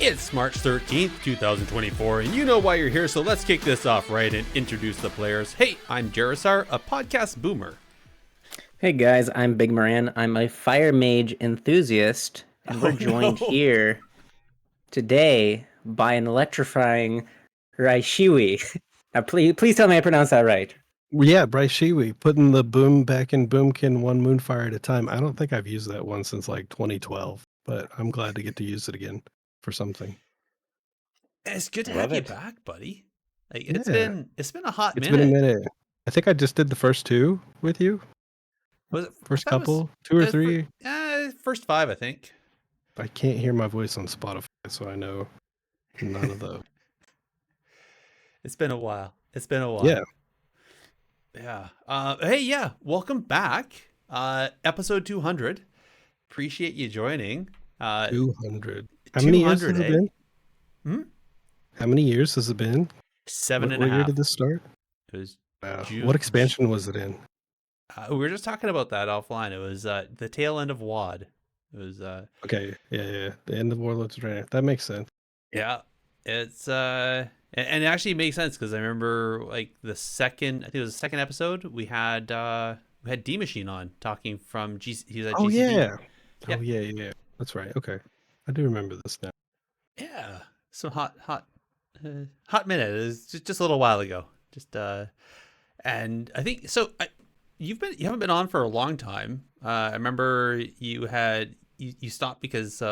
It's March 13th, 2024, and you know why you're here, so let's kick this off right and introduce the players. Hey, I'm Jarasar, a podcast boomer. Hey guys, I'm Big Moran. I'm a fire mage enthusiast, and we're joined here today by an electrifying Raishiwi. Now, please tell me I pronounced that right. Yeah, Raishiwi, putting the boom back in Boomkin one moonfire at a time. I don't think I've used that one since like 2012, but I'm glad to get to use it again for something. It's good to have you back, buddy. Like, it's Yeah. been a hot It's minute. been a minute. I think I just did the first two with you. Was it First couple, two or three. First five, I think. I can't hear my voice on Spotify, so I know none of those. It's been a while. Yeah. Yeah. Hey, yeah. Welcome back. Episode 200. Appreciate you joining. 200. How many years has it been? How many years has it been? 7.5. What year did this start? It was June. What expansion was it in? We were just talking about that offline. It was the tail end of WoD. It was okay. Yeah. The end of Warlords of Draenor. That makes sense. Yeah. It's and it actually makes sense because I remember like I think it was the second episode we had D Machine on talking from he was at GCB. Oh yeah. That's right. Okay. I do remember this now. Yeah. So hot minute. It was just a little while ago. And I think so. You haven't been on for a long time. I remember you stopped because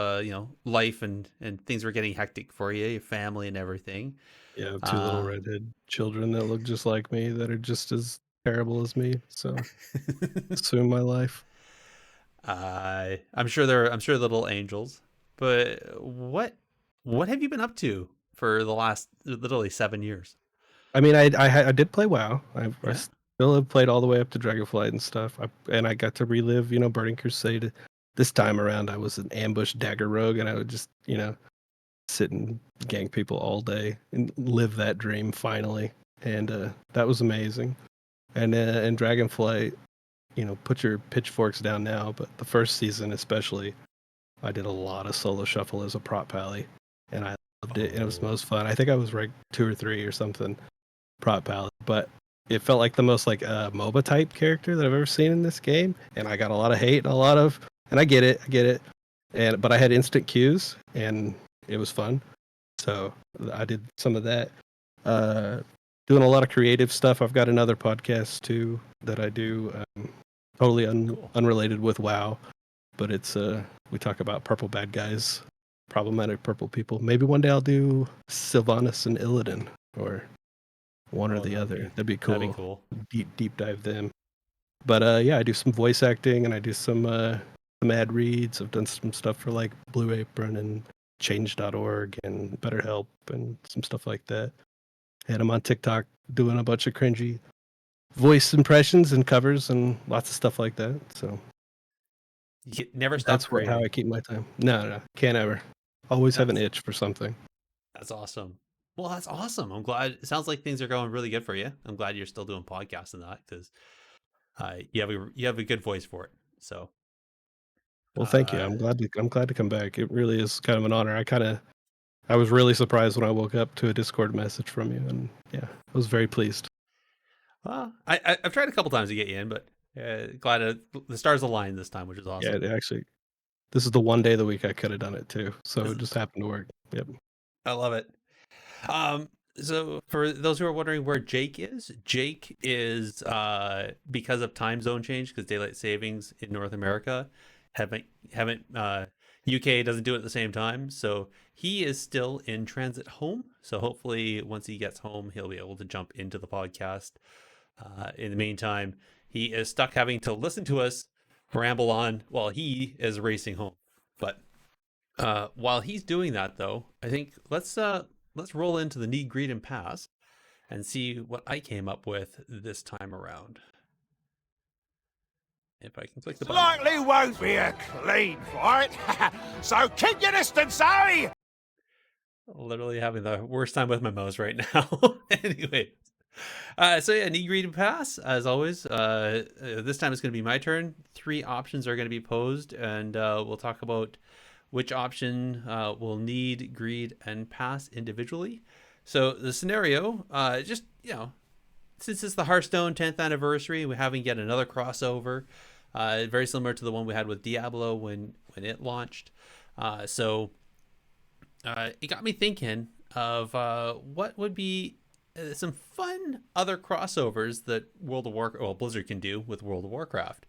life and things were getting hectic for you, your family and everything. Yeah, two little redhead children that look just like me that are just as terrible as me. So assume my life. I'm sure they're little angels. But what have you been up to for the last literally 7 years? I mean, I did play WoW. I still have played all the way up to Dragonflight and stuff. And I got to relive, Burning Crusade. This time around, I was an ambush dagger rogue, and I would just, sit and gank people all day and live that dream finally. And that was amazing. And in Dragonflight, put your pitchforks down now. But the first season, especially, I did a lot of solo shuffle as a prop pally, and I loved it. And it was the most fun. I think I was ranked 2 or 3 or something prop pally, but it felt like the most like MOBA type character that I've ever seen in this game. And I got a lot of hate and and I get it. But I had instant queues and it was fun. So I did some of that. Doing a lot of creative stuff. I've got another podcast too that I do, totally unrelated with WoW, but it's we talk about purple bad guys, problematic purple people. Maybe one day I'll do Sylvanas and Illidan or one or the other. That'd be cool. That'd be cool. Deep dive them. But I do some voice acting and I do some ad reads. I've done some stuff for like Blue Apron and Change.org and BetterHelp and some stuff like that. And I'm on TikTok doing a bunch of cringy voice impressions and covers and lots of stuff like that. So you never stop. That's how I keep my time. No, can't ever. Always have an itch for something. That's awesome. Well, that's awesome. I'm glad. It sounds like things are going really good for you. I'm glad you're still doing podcasts and that because you have a good voice for it. So, well, thank you. I'm glad to come back. It really is kind of an honor. I was really surprised when I woke up to a Discord message from you, and I was very pleased. I've tried a couple times to get you in, but glad the stars aligned this time, which is awesome. Yeah, actually, this is the one day of the week I could have done it too, so it just happened to work. Yep. I love it. So for those who are wondering where Jake is because of time zone change, because daylight savings in North America haven't UK doesn't do it at the same time, so he is still in transit home. So hopefully once he gets home, he'll be able to jump into the podcast. In the meantime, he is stuck having to listen to us ramble on while he is racing home. But while he's doing that, though, I think let's roll into the need, greed, and pass and see what I came up with this time around. If I can click the button. Likely won't be a clean fight, so keep your distance, Harry! Literally having the worst time with my mouse right now. Anyway. Need, greed, and pass, as always. This time it's going to be my turn. 3 options are going to be posed, and we'll talk about which option will need, greed, and pass individually. So the scenario, just, since it's the Hearthstone 10th anniversary, we're having yet another crossover, very similar to the one we had with Diablo when it launched. So it got me thinking of what would be some fun other crossovers that Blizzard can do with World of Warcraft.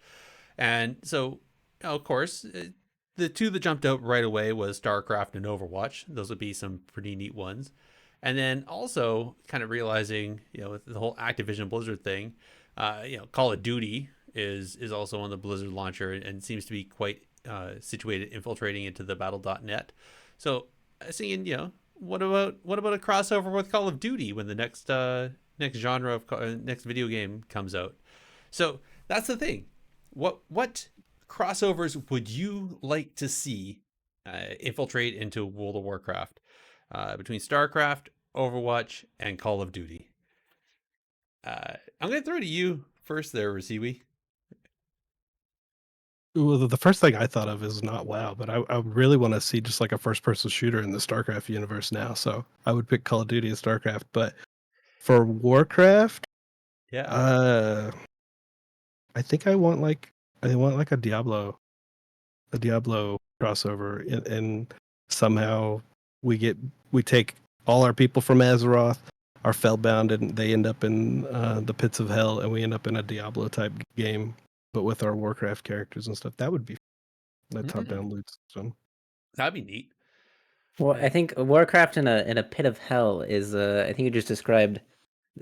And so, of course, the two that jumped out right away was StarCraft and Overwatch. Those would be some pretty neat ones. And then also kind of realizing, with the whole Activision Blizzard thing, Call of Duty is also on the Blizzard launcher and seems to be quite situated, infiltrating into the Battle.net. So, thinking, what about a crossover with Call of Duty when the next genre of next video game comes out? So that's the thing. What crossovers would you like to see infiltrate into World of Warcraft between StarCraft, Overwatch, and Call of Duty? I'm going to throw it to you first there, Raishiwi. Well, the first thing I thought of is not WoW, but I really want to see just like a first-person shooter in the StarCraft universe now. So I would pick Call of Duty and StarCraft. But for Warcraft, Yeah, I think I want like a Diablo crossover, and somehow we take all our people from Azeroth, are Fellbound, and they end up in the pits of hell, and we end up in a Diablo type game, but with our Warcraft characters and stuff. That would be that top-down loot system. that'd be neat. Well, I think Warcraft in a pit of hell is I think you just described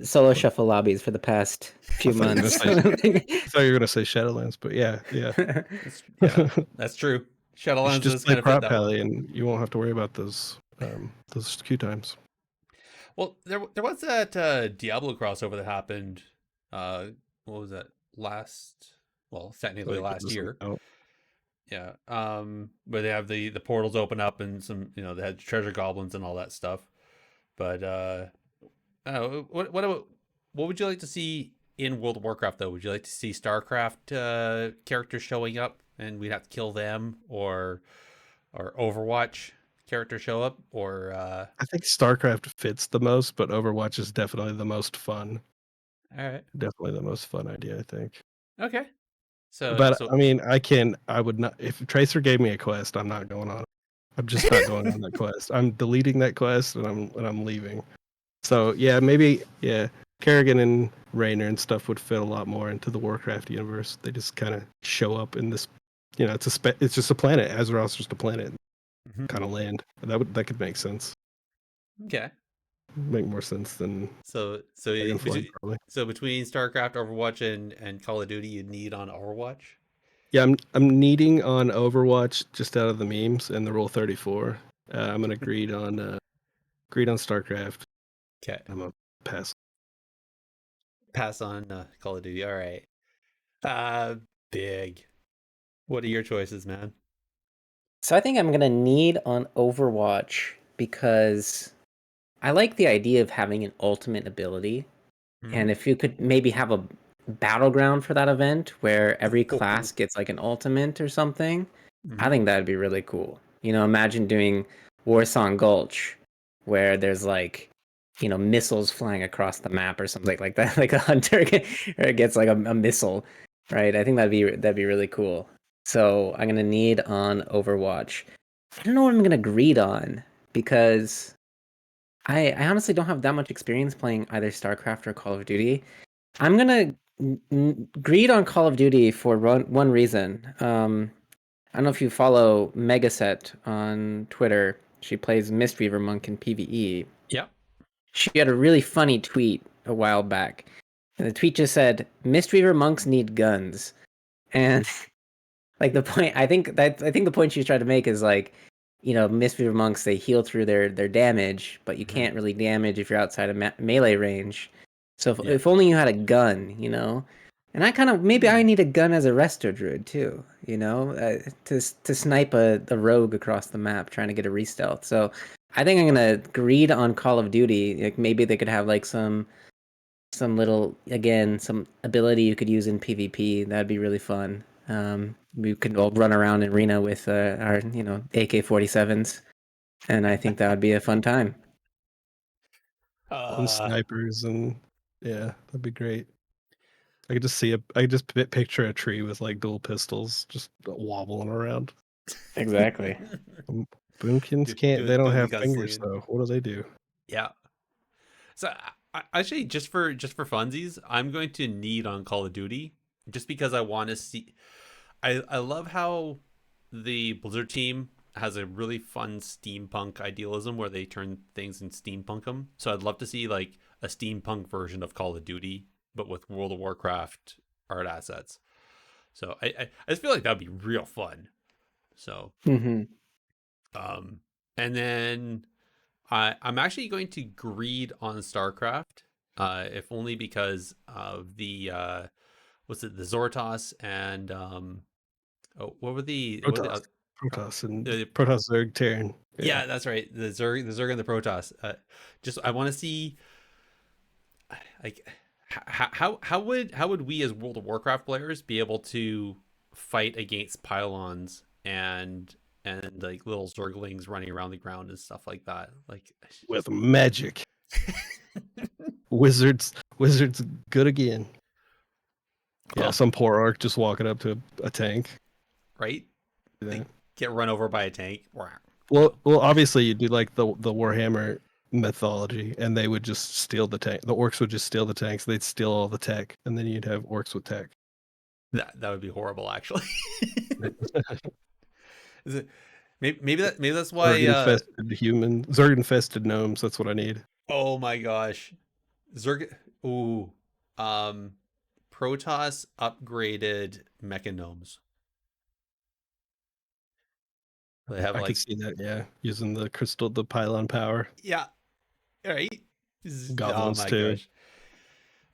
solo shuffle lobbies for the past few months. I thought you were gonna say Shadowlands, but yeah. That's true. Shadowlands You should is just play kind of fit Prop that one. Pally, and you won't have to worry about those queue times. Well, there was that Diablo crossover that happened. What was that? Technically last year. Yeah. Where they have the portals open up and some, they had treasure goblins and all that stuff. But what would you like to see in World of Warcraft though? Would you like to see StarCraft characters showing up and we'd have to kill them, or Overwatch characters show up, or I think StarCraft fits the most, but Overwatch is definitely the most fun. all right. Definitely the most fun idea, I think. Okay. But I mean, I would not. If Tracer gave me a quest, I'm not going on it. I'm just not going on that quest. I'm deleting that quest and I'm leaving. So yeah, maybe Kerrigan and Raynor and stuff would fit a lot more into the Warcraft universe. They just kind of show up in this, it's just a planet. Azeroth's just a planet, kind of land. That could make sense. Okay. Make more sense than Dragonflight, probably. So between StarCraft, Overwatch, and Call of Duty, you'd need on Overwatch. Yeah, I'm needing on Overwatch just out of the memes and the Rule 34. I'm gonna greed on StarCraft. Okay. I'm gonna pass. Pass on Call of Duty. All right. Big. What are your choices, man? So I think I'm gonna need on Overwatch because I like the idea of having an ultimate ability. And if you could maybe have a battleground for that event where every class gets like an ultimate or something, I think that'd be really cool. Imagine doing Warsong Gulch where there's like, missiles flying across the map or something like that, like a hunter gets like a missile, right? I think that'd be really cool. So I'm gonna need on Overwatch. I don't know what I'm gonna greed on because I honestly don't have that much experience playing either StarCraft or Call of Duty. I'm gonna greed on Call of Duty for one reason. I don't know if you follow Megaset on Twitter. She plays Mistweaver Monk in PvE. Yep. She had a really funny tweet a while back. And the tweet just said, Mistweaver monks need guns. And like the point I think the point she's trying to make is like, Mistweaver monks, they heal through their damage, but you can't really damage if you're outside of melee range. So if only you had a gun, And I kind of maybe I need a gun as a resto druid too, to snipe a rogue across the map trying to get a re-stealth. So I think I'm gonna greed on Call of Duty. Like maybe they could have like some little some ability you could use in PvP. That'd be really fun. We could all run around in arena with our AK-47s, and I think that would be a fun time. On snipers and yeah, that'd be great. I could just picture a tree with like dual pistols just wobbling around. Exactly. Boomkins can't. They don't Doing the have fingers gunslinging. though. What do they do? Yeah. So actually, just for funsies, I'm going to need on Call of Duty, just because I want to see. I love how the Blizzard team has a really fun steampunk idealism where they turn things and steampunk them. So I'd love to see like a steampunk version of Call of Duty, but with World of Warcraft art assets. So I just feel like that'd be real fun. So Hmm. and then I'm actually going to greed on StarCraft, if only because of the what's it, the Zortos and what were the Protoss, Protoss, and the Protoss Zerg Terran. yeah, that's right, the Zerg and the Protoss. Just I want to see like how would we as World of Warcraft players be able to fight against pylons and like little Zerglings running around the ground and stuff like that, like With magic. Wizards good again. Yeah, oh, some poor orc just walking up to a tank. right, Yeah. like get run over by a tank. Well, obviously you do like the Warhammer mythology, and they would just steal the tank. The orcs would just steal the tanks. They'd steal all the tech, and then you'd have orcs with tech. That would be horrible, actually. Is it, maybe that's why Zerg infested humans, Zerg infested gnomes. That's what I need. oh my gosh, Zerg. Ooh, um, Protoss upgraded mechanomes. They have I could like, see that. Yeah, using the pylon power. yeah, right. Oh Goblins my too. gosh.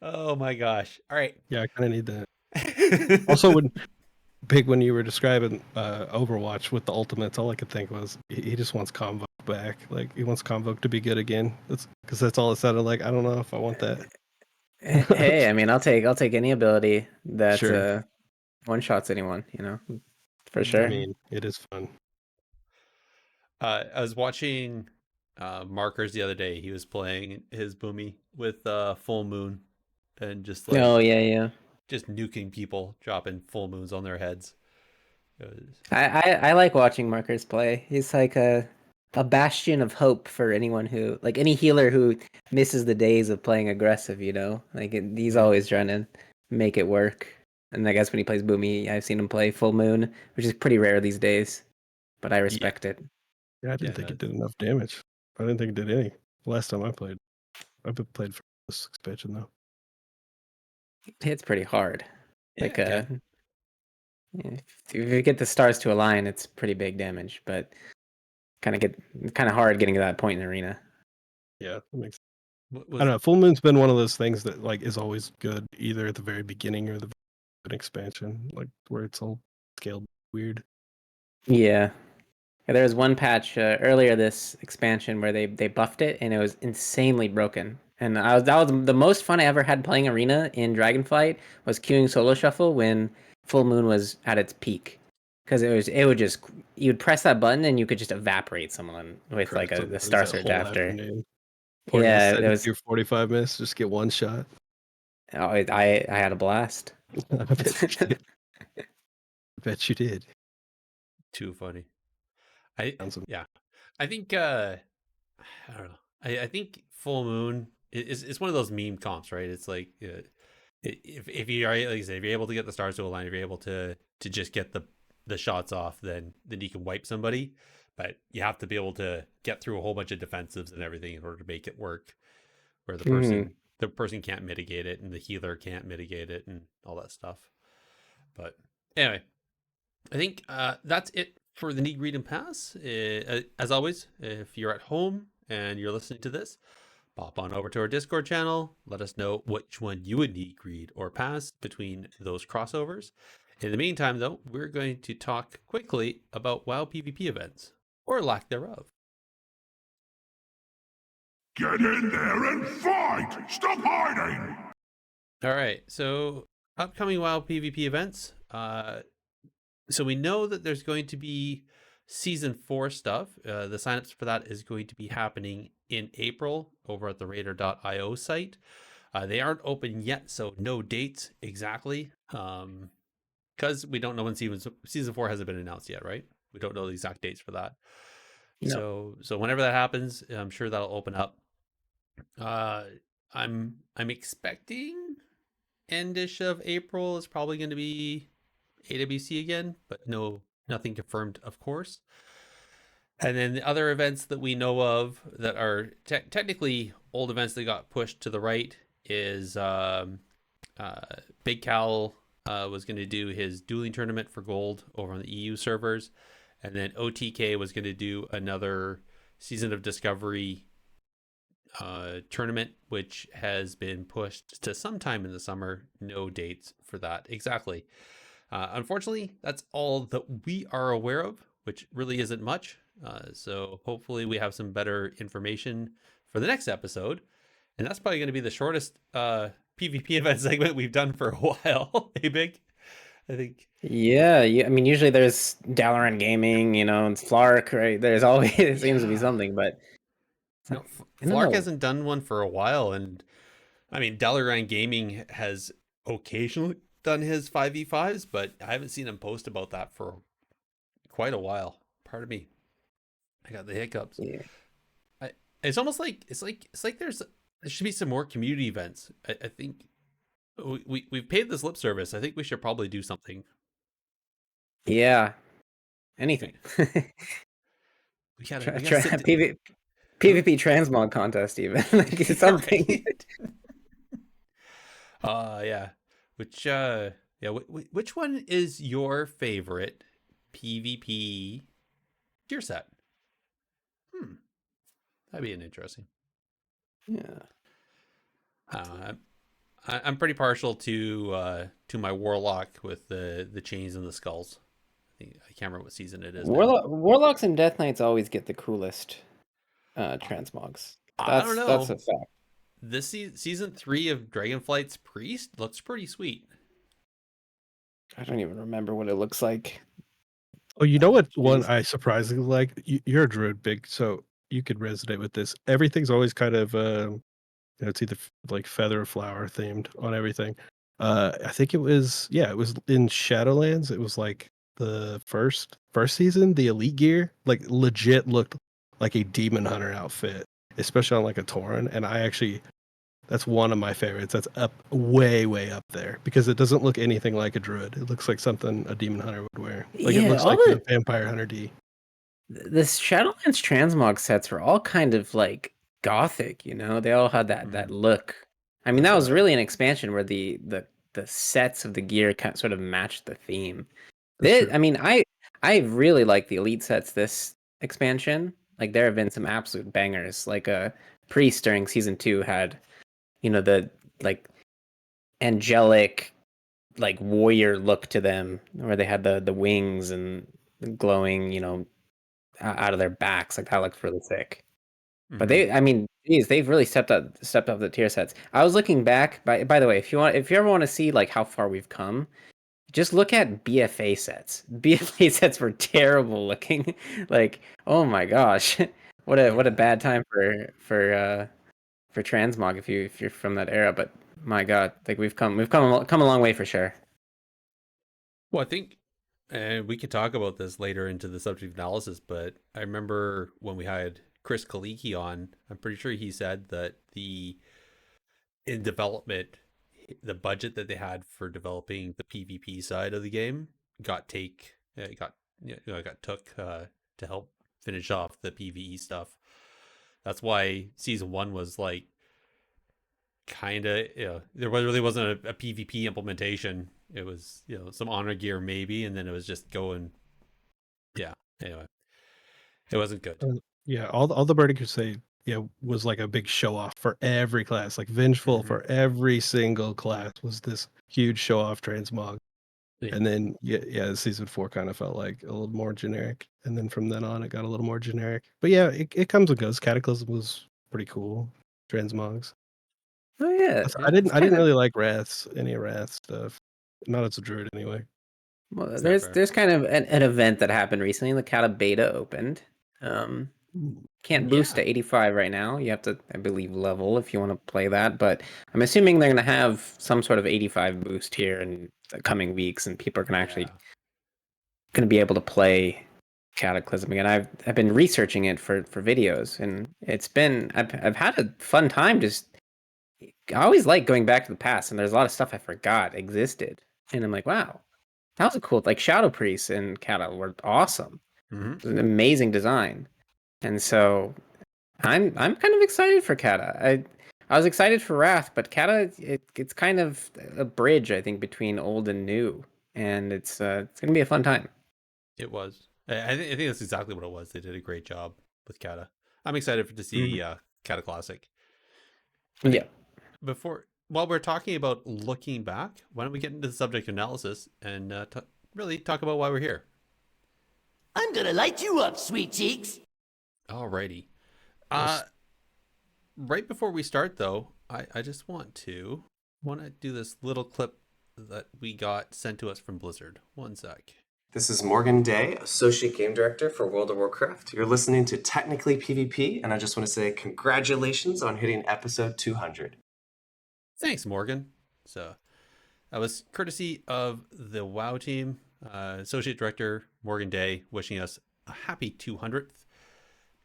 Oh my gosh. All right. Yeah, I kind of need that. Also, when you were describing Overwatch with the ultimates, all I could think was he just wants Convoke back. Like he wants Convoke to be good again. That's because that's all it sounded like. I don't know if I want that. Hey, I mean, I'll take any ability that Sure. one shots anyone. For I sure. mean, it is fun. I was watching Markers the other day. He was playing his Boomy with Full Moon and just like Oh yeah, yeah. just nuking people, dropping full moons on their heads. It was, I like watching Markers play. He's like a bastion of hope for anyone who like any healer who misses the days of playing aggressive. He's yeah. always trying to make it work. And I guess when he plays Boomy, I've seen him play Full Moon, which is pretty rare these days. But I Yeah. respect it. Yeah, I Yeah, didn't think no, it did enough damage. I didn't think it did any. Last time I played, played for this expansion though. It hits pretty hard. yeah, Like okay. if you get the stars to align, it's pretty big damage. But kind of hard getting to that point in the arena. Yeah, that makes. What I was don't know. Full Moon's been one of those things that like is always good, either at the very beginning or the an expansion, like where it's all scaled weird. Yeah. There was one patch earlier this expansion where they buffed it and it was insanely broken. And that was the most fun I ever had playing Arena in Dragonflight was queuing Solo Shuffle when Full Moon was at its peak. Because it would just you'd press that button and you could just evaporate someone with like Crap, a it was Star that Surge whole after. afternoon. Or just Yeah, set it it was. your 45 minutes, just get one shot. Oh, I had a blast. I bet you did. I bet you did. too funny? Sounds Yeah. I think I don't know. I think Full Moon is one of those meme comps, right? It's like if you are, like I said, if you're able to get the stars to align, if you're able to just get the shots off, then you can wipe somebody. But you have to be able to get through a whole bunch of defensives and everything in order to make it work. Where Mhm. the person can't mitigate it and the healer can't mitigate it and all that stuff. But anyway, I think that's it for the Need Read and Pass. As always, if you're at home and you're listening to this, pop on over to our Discord channel. Let us know which one you would need read or pass between those crossovers. In the meantime, though, we're going to talk quickly about WoW PvP events, or lack thereof. Get in there and fight! Stop hiding! All right, so upcoming WoW PvP events. So we know that there's going to be season 4 stuff. The signups for that is going to be happening in April over at the Raider.io site. They aren't open yet, so no dates exactly. Because we don't know when season 4 hasn't been announced yet, right? We don't know the exact dates for that. No. So whenever that happens, I'm sure that'll open up. I'm expecting endish of April is probably going to be AWC again, but nothing confirmed, of course. And then the other events that we know of that are technically old events that got pushed to the right is Big Cal was going to do his dueling tournament for gold over on the EU servers, and then OTK was going to do another Season of Discovery tournament, which has been pushed to sometime in the summer. No dates for that exactly. Unfortunately, that's all that we are aware of, which really isn't much. So hopefully we have some better information for the next episode. And that's probably going to be the shortest PvP event segment we've done for a while. Hey, Big? I think. Yeah, I mean, usually there's Dalaran Gaming, and Flark, right? There's always it seems to be something, but No, I don't Flark know. hasn't done one for a while. And I mean, Dalaran Gaming has occasionally done his 5v5s, but I haven't seen him post about that for quite a while. Pardon me. I got the hiccups. Yeah. It's almost like it's like there should be some more community events. I think we've paid this lip service. I think we should probably do something. Yeah, anything. We gotta sit PvP transmog contest even like something. right? Yeah. Which one is your favorite PvP tier set? That'd be an interesting. Yeah. I'm pretty partial to my warlock with the chains and the skulls. I can't remember what season it is now. Warlocks and Death Knights always get the coolest transmogs. I don't That's know. a fact. This season 3 of Dragonflight's Priest looks pretty sweet. I don't even remember what it looks like. Oh, you know what one Jeez. I surprisingly like? You're a druid, Big, so you could resonate with this. Everything's always kind of it's either like feather or flower themed on everything. I think it was it was in Shadowlands. It was like the first season, the elite gear like legit looked like a demon hunter outfit, especially on like a Tauren. And that's one of my favorites. That's up way up there because it doesn't look anything like a druid. It looks like something a demon hunter would wear. Like it Yeah, looks all like the vampire hunter D. the Shadowlands transmog sets were all kind of like gothic, They all had that look. I mean, That's that was right. really an expansion where the sets of the gear kind of sort of matched the theme. That's true. I mean, I really like the elite sets this expansion. Like there have been some absolute bangers. Like Priest during season 2 had, the like angelic like warrior look to them where they had the wings and the glowing, out of their backs. Like that looks really sick. But I mean, geez, they've really stepped up the tier sets. I was looking back. By the way, if you ever want to see like how far we've come, just look at BFA sets. BFA sets were terrible looking. Like, oh my gosh, what a bad time for transmog if you're from that era. But my God, like we've come a long way for sure. Well, I think we could talk about this later into the subject analysis, but I remember when we had Chris Kaliki on, I'm pretty sure he said that in development, the budget that they had for developing the PvP side of the game got took to help finish off the PvE stuff. That's why season 1 was like kind of, there really wasn't a PvP implementation. It was, some honor gear maybe, and then it was just going. Yeah. Anyway, it wasn't good. Yeah, all the Burning Crusade was like a big show off for every class. Like Vengeful for every single class was this huge show off transmog. Yeah. And then season 4 kind of felt like a little more generic. And then from then on it got a little more generic. But yeah, it comes and goes. Cataclysm was pretty cool. Transmogs. Oh yeah, I didn't really like Wraths, any Wrath stuff. Not as a druid anyway. Well, Is that there's fair? there's kind of an event that happened recently. The Kata beta opened. Um, can't boost Yeah. to 85 right now. You have to, I believe, level if you want to play that. But I'm assuming they're going to have some sort of 85 boost here in the coming weeks, and people are Yeah. going to be able to play Cataclysm again. I've been researching it for videos, and I've had a fun time. Just I always like going back to the past, and there's a lot of stuff I forgot existed, and I'm like, wow, that was a cool. Like Shadow Priests and Kata were awesome. Mm-hmm. It was an amazing design, and so I'm kind of excited for Kata. I was excited for Wrath, but Kata it's kind of a bridge I think between old and new, and it's gonna be a fun time. It was. I think that's exactly what it was. They did a great job with Kata. I'm excited to see Kata Classic. I Yeah. think while we're talking about looking back, why don't we get into the subject analysis and really talk about why we're here? I'm gonna light you up, sweet cheeks. Alrighty. Yes. Right before we start, though, I just want to do this little clip that we got sent to us from Blizzard. One sec. This is Morgan Day, Associate Game Director for World of Warcraft. You're listening to Technically PvP, and I just want to say congratulations on hitting episode 200. Thanks, Morgan. So that was courtesy of the WoW team, Associate Director Morgan Day, wishing us a happy 200th,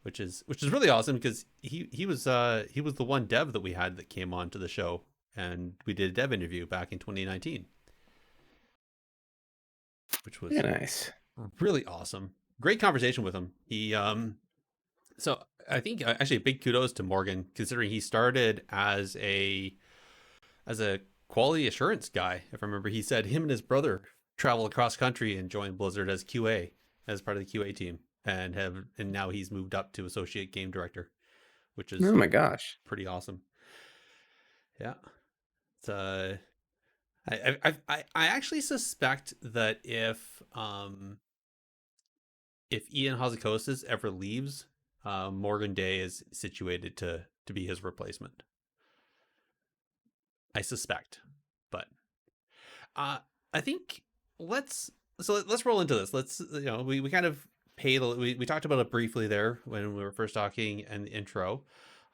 which is really awesome because he was the one dev that we had that came on to the show, and we did a dev interview back in 2019, which was Yeah, nice. really awesome. Great conversation with him. He so I think actually a big kudos to Morgan, considering he started as a quality assurance guy. If I remember, he said him and his brother travel across country and joined Blizzard as QA, as part of the QA team, and now he's moved up to associate game director, which is Oh my gosh. pretty awesome. Yeah, it's I actually suspect that if Ian Hazzikostas ever leaves, Morgan Day is situated to be his replacement. I suspect, but I think let's roll into this. Let's we kind of we talked about it briefly there when we were first talking in the intro.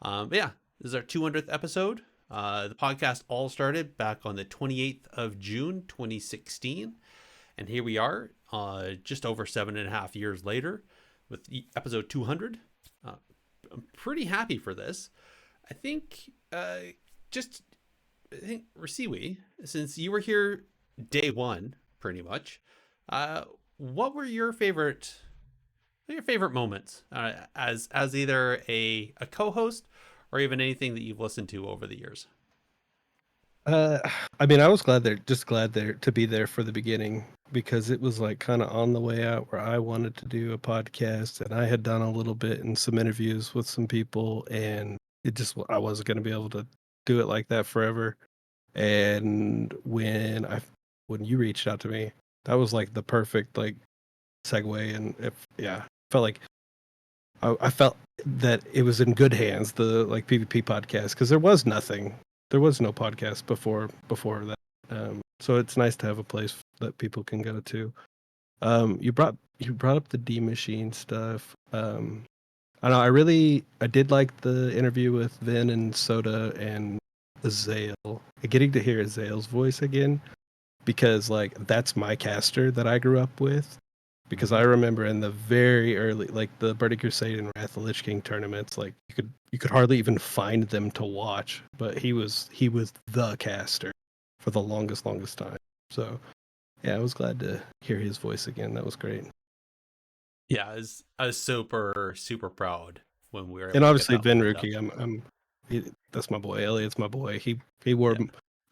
But yeah, this is our 200th episode. The podcast all started back on the 28th of June 2016, and here we are, just over 7.5 years later, with episode 200. I'm pretty happy for this. I think Raishiwi, since you were here day one, pretty much, what were your favorite moments as either a co-host or even anything that you've listened to over the years? I mean, I was glad there to be there for the beginning because it was like kind of on the way out where I wanted to do a podcast and I had done a little bit in some interviews with some people and I wasn't going to be able to do it like that forever. And when you reached out to me, that was like the perfect like segue and felt like I felt that it was in good hands, the like PvP podcast, because there was no podcast before that. So it's nice to have a place that people can go to. You brought up the D Machine stuff. I know I did like the interview with Vin and Soda and Azale. Getting to hear Azale's voice again, because like that's my caster that I grew up with. Because I remember in the very early, like the Burning Crusade and Wrath of the Lich King tournaments, like you could hardly even find them to watch. But he was the caster for the longest time. So yeah, I was glad to hear his voice again. That was great. Yeah, I was super proud when we were And able to get obviously that Vin lined up. Ruki, that's my boy. Elliot's my boy. He wore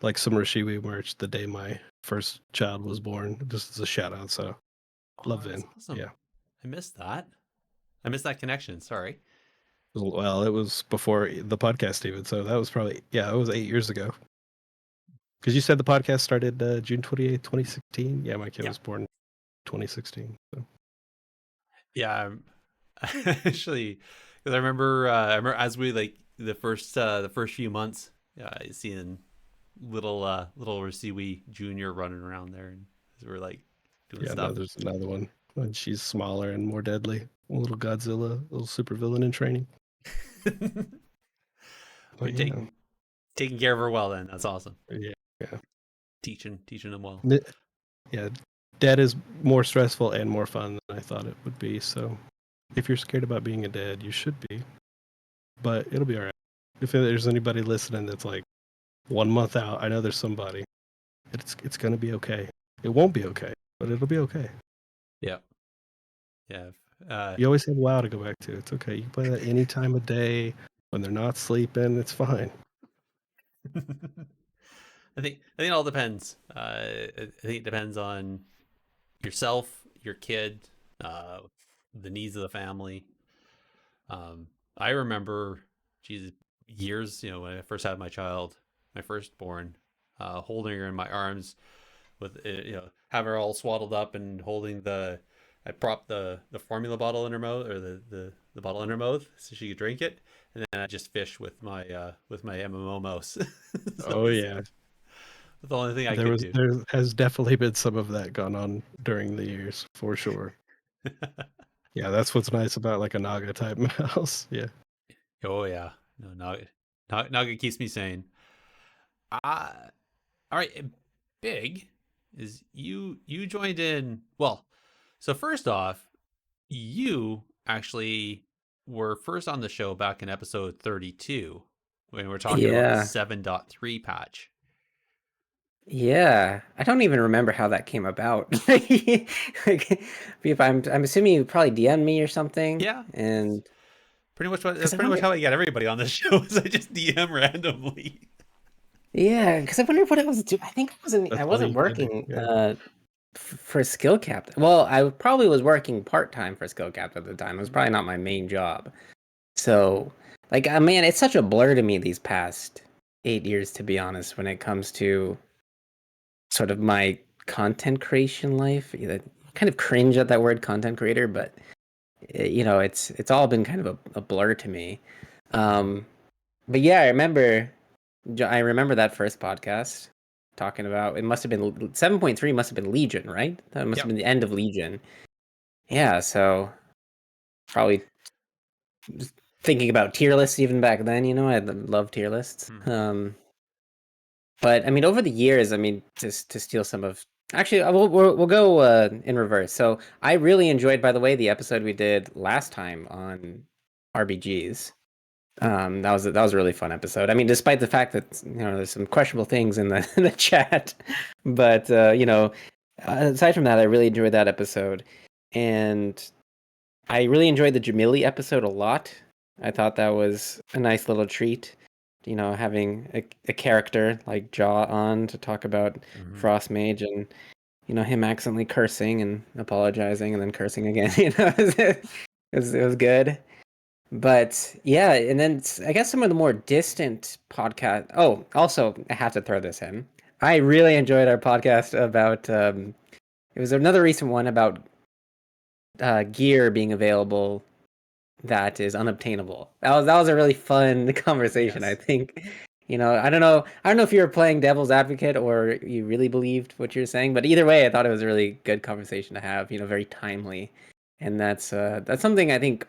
like some Raishiwi merch the day my first child was born, just as a shout out. So love That's Vin. awesome. Yeah. I missed that. I missed that connection. Sorry. Well, it was before the podcast even, so that was probably it was 8 years ago. Because you said the podcast started June 28th, 2016. Yeah, my kid Yeah. was born 2016. So. Yeah, actually, because I remember as we like the first few months, seeing little Raishiwi Junior running around there, and we were like doing Yeah, stuff. no, there's another one. And she's smaller and more deadly. A little Godzilla, a little supervillain in training. You're But yeah, taking care of her well. Then that's awesome. yeah. Teaching them well. Yeah, dad is more stressful and more fun than I thought it would be. So if you're scared about being a dad, you should be. But it'll be all right. If there's anybody listening that's like 1 month out, I know there's somebody. It's gonna be okay. It won't be okay, but it'll be okay. Yeah. Yeah. You always have WoW to go back to. It's okay. You can play that any time of day when they're not sleeping. It's fine. I think it all depends. I think it depends on yourself, your kid, the needs of the family. I remember, Jesus, years, when I first had my child, my firstborn, holding her in my arms with, have her all swaddled up and holding I propped the formula bottle in her mouth, or the bottle in her mouth so she could drink it. And then I just fish with my MMO mouse. Oh yeah. That's the only thing I could do. There has definitely been some of that gone on during the years, for sure. Yeah, that's what's nice about like a Naga type mouse. Yeah. Oh yeah, no, Naga keeps me sane. All right, Big is you joined in. Well, so first off, you actually were first on the show back in episode 32 when we were talking about the Yeah. 7.3 patch. Yeah, I don't even remember how that came about. Like, I'm assuming you probably DM'd me or something. Yeah. And That's 'cause I pretty much wonder- how I get everybody on this show. Is I just DM randomly. yeah, because I wonder what I was doing. I think That's I all wasn't you can do, working yeah. for skill cap. Well, I probably was working part-time for skill cap at the time. It was probably not my main job. So, like, man, it's such a blur to me these past 8 years, to be honest, when it comes to sort of my content creation life. Kind of cringe at that word content creator, but it's all been kind of a blur to me. But yeah, I remember that first podcast talking about, it must have been 7.3 must have been Legion, right? That must have been the end of Legion. Yeah, so probably just thinking about tier lists even back then, I love tier lists. But I mean, over the years, I mean, to steal some of, actually, we'll go in reverse. So I really enjoyed, by the way, the episode we did last time on RBGs. That was a really fun episode. I mean, despite the fact that there's some questionable things in the in the chat, but aside from that, I really enjoyed that episode, and I really enjoyed the Jamili episode a lot. I thought that was a nice little treat. Having a character like Jaw on to talk about Frost Mage, and him accidentally cursing and apologizing and then cursing again. It was good. But yeah, and then I guess some of the more distant podcast. Oh, also I have to throw this in. I really enjoyed our podcast about. It was another recent one about gear being available that is unobtainable. That was a really fun conversation. Yes. I think. I don't know if you were playing devil's advocate or you really believed what you were saying, but either way, I thought it was a really good conversation to have. Very timely, and that's something I think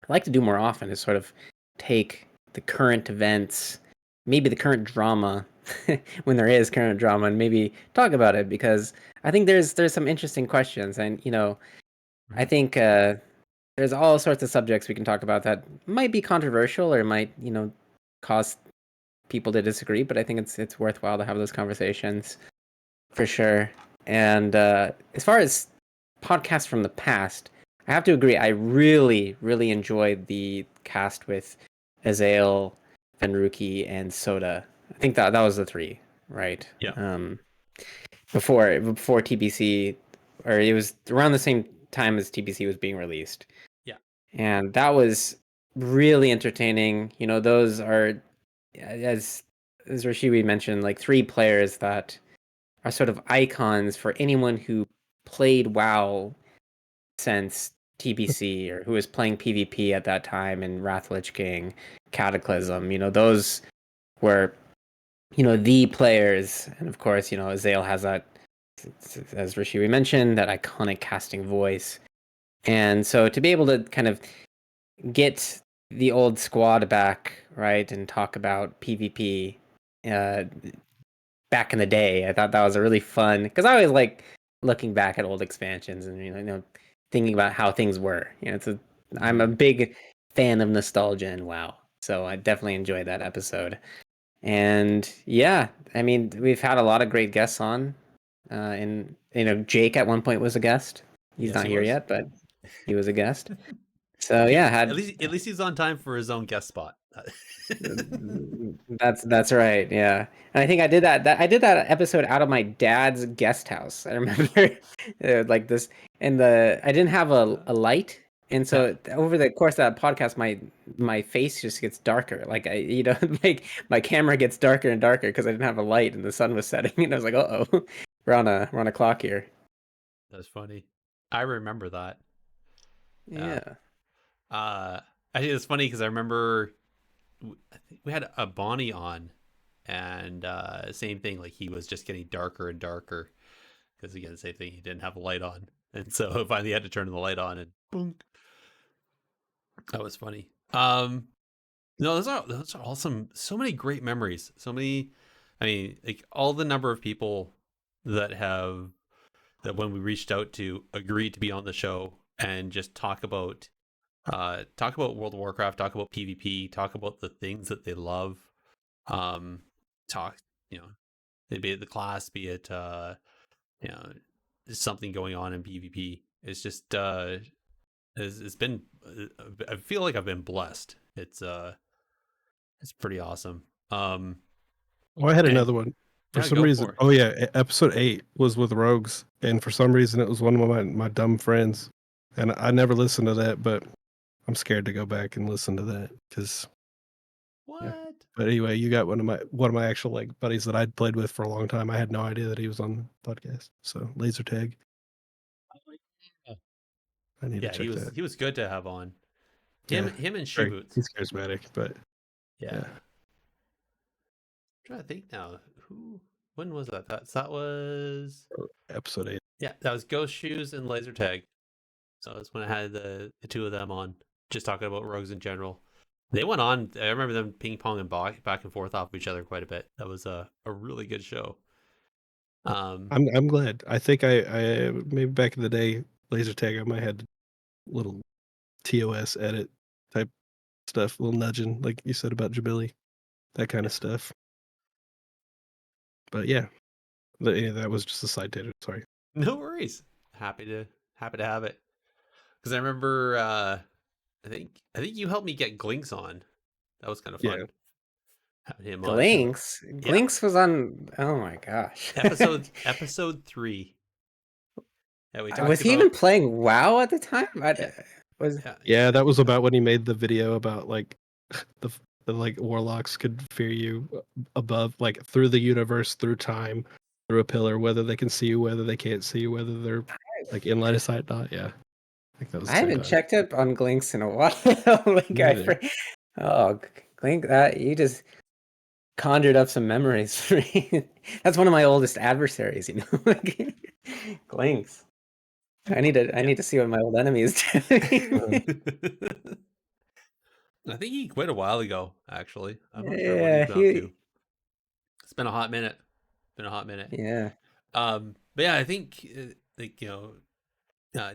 I like to do more often, is sort of take the current events, maybe the current drama, when there is current drama, and maybe talk about it, because I think there's some interesting questions, and I think there's all sorts of subjects we can talk about that might be controversial or might cause people to disagree, but I think it's worthwhile to have those conversations for sure. And as far as podcasts from the past, I have to agree. I really, really enjoyed the cast with Azael, Fenruki, and Soda. I think that was the three, right? Yeah. Before TBC, or it was around the same time as TBC was being released. Yeah. And that was really entertaining. Those are, as Raishiwi mentioned, like three players that are sort of icons for anyone who played WoW since TBC, or who was playing PvP at that time, in Wrath Lich King, Cataclysm. Those were the players, and of course, Azael has that as Raishiwi mentioned, that iconic casting voice. And so to be able to kind of get the old squad back, right, and talk about PvP back in the day, I thought that was a really fun, because I always like looking back at old expansions and thinking about how things were. I'm a big fan of nostalgia and WoW, so I definitely enjoyed that episode. And yeah, I mean, we've had a lot of great guests on. And Jake at one point was a guest. He's Yes, not he here was. yet, but he was a guest. So yeah, At least he's on time for his own guest spot. that's right. Yeah, and I think I did I did that episode out of my dad's guest house. I remember like this, and I didn't have a light, and so over the course of that podcast, my face just gets darker. Like like my camera gets darker and darker because I didn't have a light and the sun was setting, and I was like, uh oh, we're on a clock here. That's funny. I remember that. Yeah. I think it's funny because I remember I think we had a Bonnie on, and same thing. Like he was just getting darker and darker because again, same thing. He didn't have a light on, and so finally had to turn the light on, and boom. That was funny. No, those are awesome. So many great memories. So many. I mean, like all the number of people that when we reached out to agreed to be on the show and just talk about World of Warcraft, talk about PvP, talk about the things that they love. Talk, be it the class, be it something going on in PvP. It's just it's been. I feel like I've been blessed. It's pretty awesome. Oh, I had another one. For some reason, episode 8 was with rogues, and for some reason it was one of my dumb friends, and I never listened to that, but I'm scared to go back and listen to that because. What? Yeah. But anyway, you got one of my actual like buddies that I'd played with for a long time. I had no idea that he was on the podcast. So laser tag. I need to check that. He was good to have on. Him and Shoeboots. He's charismatic, but yeah. I'm trying to think now. When was that? That was episode 8. Yeah, that was Ghost Shoes and Laser Tag. So that's when I had the two of them on, just talking about rogues in general. They went on. I remember them ping ponging back and forth off of each other quite a bit. That was a really good show. I'm glad. I think I maybe back in the day, laser tag, I might had little TOS edit type stuff, little nudging, like you said about Jabili, that kind of stuff. But yeah, that was just a side tangent. Sorry. No worries. Happy to have it. Because I remember, I think you helped me get Glinks on. That was kind of fun. Yeah. Having him Glinks. on. Glinks was on. Oh my gosh. episode 3. Yeah, we talked was he even playing WoW at the time? Yeah, that was about when he made the video about like the like warlocks could fear you above, like through the universe, through time, through a pillar, whether they can see you, whether they can't see you, whether they're like in line of sight, not. Yeah, I think that was. I haven't checked up on Glinks in a while. Glink, that you just conjured up some memories for me. That's one of my oldest adversaries, Glinks. I need to see what my old enemy is doing. I think he quit a while ago, actually. I'm not sure what he's up to. It's been a hot minute. Yeah. But yeah, I think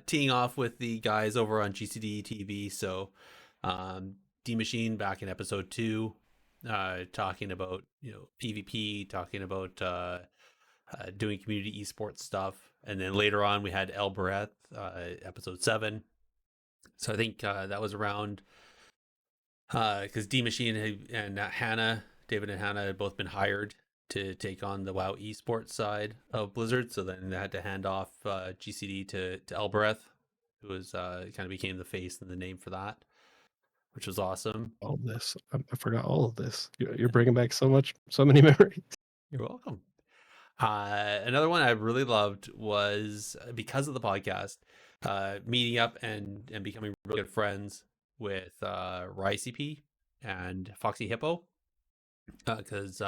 teeing off with the guys over on GCD TV. So, D Machine back in episode 2, talking about PvP, talking about doing community esports stuff, and then later on we had El Bareth, episode 7. So I think that was around because D Machine and Hannah, David and Hannah, had both been hired to take on the WoW esports side of Blizzard. So then they had to hand off GCD to Elbereth, who was kind of became the face and the name for that, which was awesome. All this, I forgot all of this. You're bringing back so many memories. You're welcome. Another one I really loved was because of the podcast, meeting up and becoming really good friends with Raishiwi and Foxy Hippo, because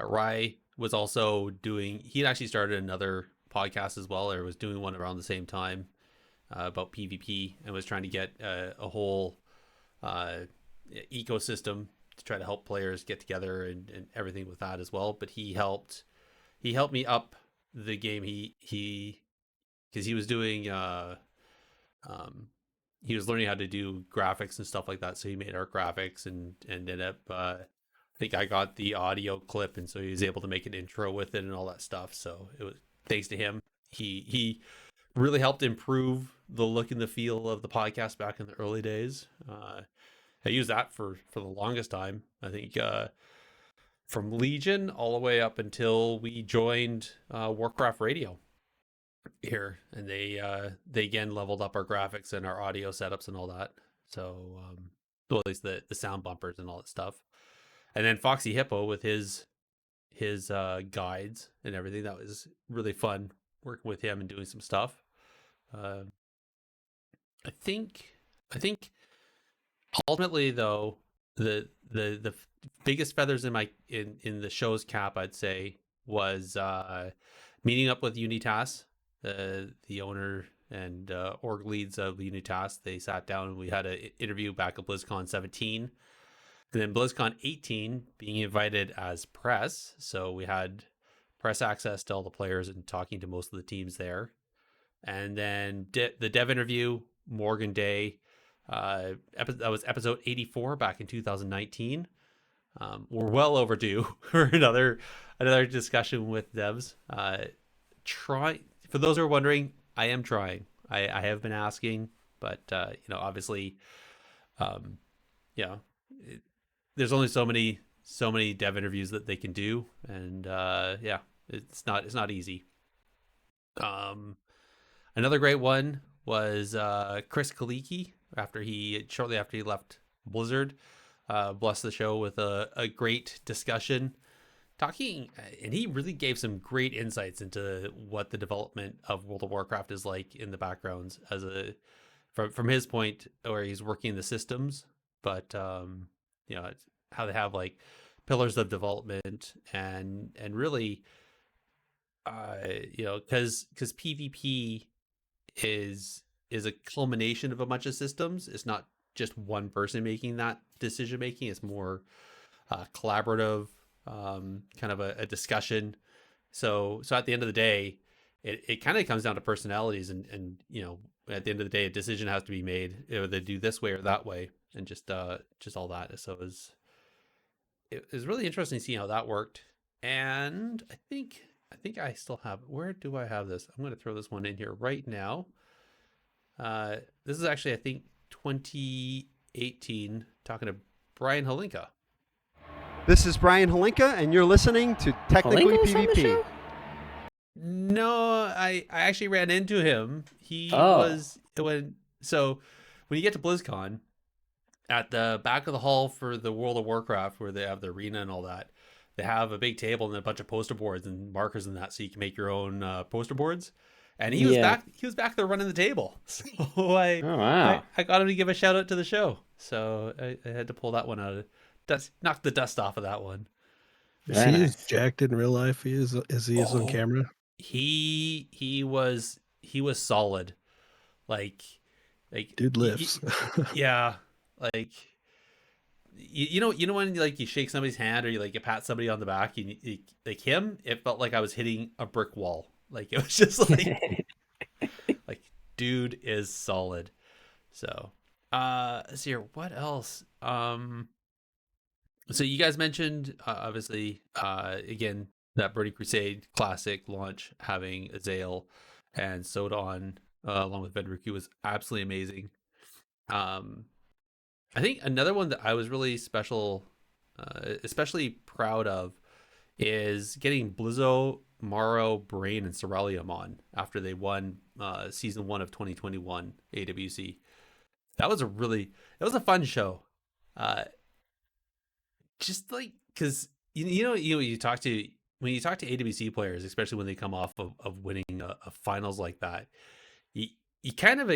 Rai was also doing. He actually started another podcast as well, or was doing one around the same time about PvP, and was trying to get a whole ecosystem to try to help players get together and everything with that as well. But he helped me up the game. He because he was doing he was learning how to do graphics and stuff like that, so he made our graphics and ended up I think I got the audio clip, and so he was able to make an intro with it and all that stuff. So it was thanks to him. He really helped improve the look and the feel of the podcast back in the early days. I used that for the longest time. I think from Legion all the way up until we joined Warcraft Radio here, and they again leveled up our graphics and our audio setups and all that. So well, at least the sound bumpers and all that stuff. And then Foxy Hippo with his guides and everything. That was really fun working with him and doing some stuff. I think ultimately though, the biggest feathers in in the show's cap, I'd say, was meeting up with Unitas, the owner and org leads of Unitas. They sat down and we had an interview back at BlizzCon 17. And then BlizzCon 18 being invited as press. So we had press access to all the players and talking to most of the teams there. And then the dev interview, Morgan Day, that was episode 84 back in 2019. We're well overdue for another discussion with devs. For those who are wondering, I am trying. I have been asking, but obviously, there's only so many dev interviews that they can do, and it's not easy. Another great one was Chris Kaliki shortly after he left Blizzard, blessed the show with a great discussion talking, and he really gave some great insights into what the development of World of Warcraft is like in the backgrounds from his point where he's working the systems, but it's how they have like pillars of development and really because PvP is a culmination of a bunch of systems. It's not just one person making that decision making. It's more collaborative, kind of a discussion. So at the end of the day, it kind of comes down to personalities, and at the end of the day, a decision has to be made. They do this way or that way, and just all that. So it was really interesting seeing how that worked. And I think I still have. Where do I have this? I'm going to throw this one in here right now. This is actually, I think, 2018, talking to Brian Halinka. This is Brian Halinka, and you're listening to Technically Halinka was on the PvP. show? No, I actually ran into him. He was when you get to BlizzCon, at the back of the hall for the World of Warcraft, where they have the arena and all that, they have a big table and a bunch of poster boards and markers and that, so you can make your own poster boards. And he was back. He was back there running the table. So I got him to give a shout out to the show. So I had to pull that one out of knock the dust off of that one. Is he as jacked in real life as he is on camera? He was solid. Like dude lifts. Yeah. Like you know when like you shake somebody's hand or you pat somebody on the back, and like him, it felt like I was hitting a brick wall. Like it was just like like dude is solid. So let's see here, what else? So you guys mentioned obviously again that Burning Crusade Classic launch having Azael and Sodon along with Vendriku was absolutely amazing. I think another one that I was really especially proud of is getting Blizzo, Morrow, Brain, and Ceralium on after they won season 1 of 2021 AWC. That was a fun show. Just like, because you talk to AWC players, especially when they come off of winning a finals like that, you kind of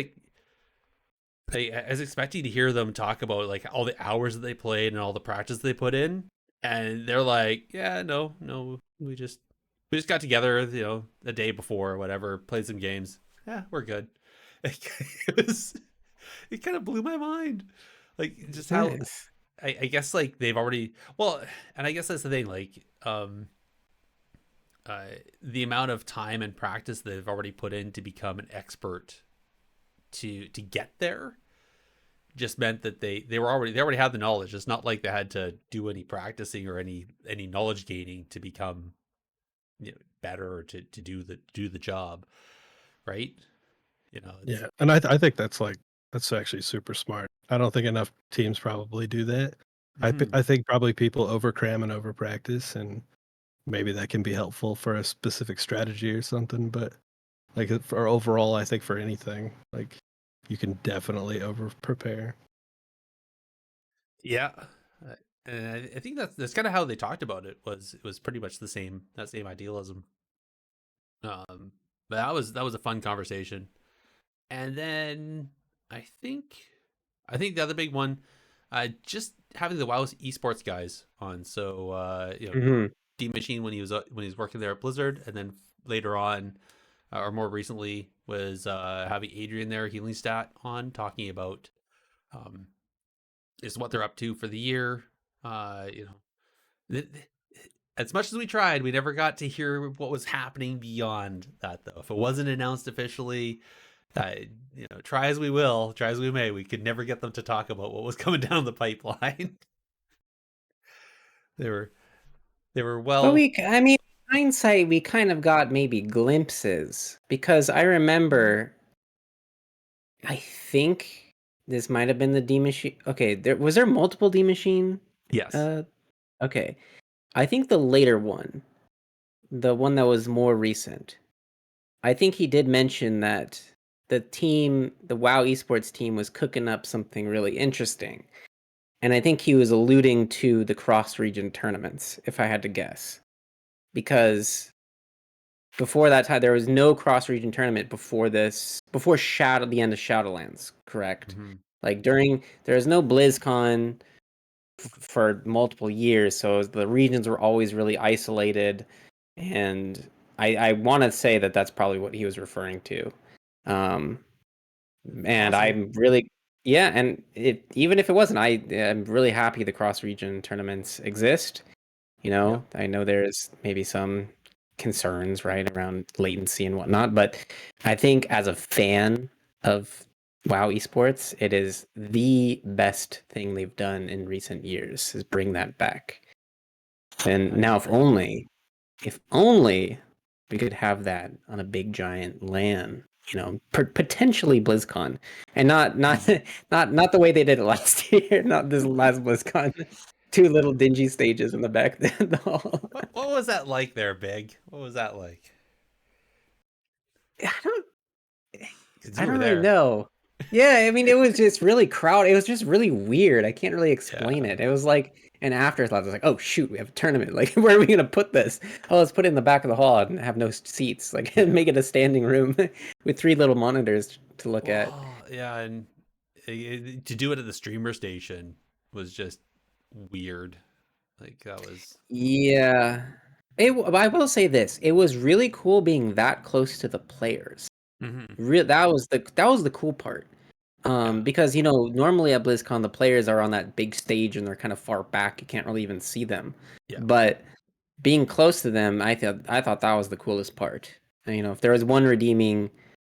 I was expecting to hear them talk about like all the hours that they played and all the practice they put in, and they're like, yeah, no, We just got together, a day before or whatever, played some games. Yeah, we're good. It was it kind of blew my mind, like just how Nice. I guess like they've already well, and I guess that's the thing, like the amount of time and practice they've already put in to become an expert to get there just meant that they already had the knowledge. It's not like they had to do any practicing or any knowledge gaining to become better or to do the job, right? It's Yeah, and I think that's actually super smart. I don't think enough teams probably do that. Mhm. I think probably people over cram and over practice, and maybe that can be helpful for a specific strategy or something. But like for overall, I think for anything, like you can definitely over prepare. Yeah. And I think that's kind of how they talked about it. It was pretty much that same idealism. Um, but that was a fun conversation. And then I think the other big one, just having the WoW esports guys on. So Hmm. D Machine when he was working there at Blizzard, and then later on, or more recently, was having Adrian there, Healing Stat, on talking about um, is what they're up to for the year. You know, as much as we tried, we never got to hear what was happening beyond that, though. If it wasn't announced officially, try as we will, try as we may, we could never get them to talk about what was coming down the pipeline. they were they were But well. I mean, hindsight, we kind of got maybe glimpses because I remember, I think this might have been the D Machine. Okay, there multiple D Machine. Yes. Uh, okay, I think the later one, the one that was more recent. I think he did mention that the WoW esports team, was cooking up something really interesting. And I think he was alluding to the cross-region tournaments, if I had to guess. Because before that time, there was no cross-region tournament before the end of Shadowlands, correct? Hmm. Like there was no BlizzCon for multiple years, so the regions were always really isolated. And I want to say that that's probably what he was referring to. Um, and Possible. I'm really, yeah, and even if it wasn't, I'm really happy the cross region tournaments exist. Yeah. I know there's maybe some concerns, right, around latency and whatnot, but I think as a fan of WoW esports, it is the best thing they've done in recent years, is bring that back. And I now, agree. if only we could have that on a big giant LAN, potentially BlizzCon, and not not the way they did it last year, not this last BlizzCon, two little dingy stages in the back of the hall. What was that like there, Big? What was that like? I don't Because I you were don't really there. know. Yeah, I mean, it was just really crowded. It was just really weird. I can't really explain Yeah. it. It was like an afterthought. It was like, oh shoot, we have a tournament. Like, where are we gonna put this? Oh, let's put it in the back of the hall and have no seats. Like, Yeah. make it a standing room with three little monitors to look at. Well, yeah, and to do it at the streamer station was just weird. Like that was. Yeah, I will say this: it was really cool being that close to the players. Hmm. That was the cool part. Yeah. Because normally at BlizzCon the players are on that big stage and they're kind of far back. You can't really even see them. Yeah. But being close to them, I thought that was the coolest part. And, if there was one redeeming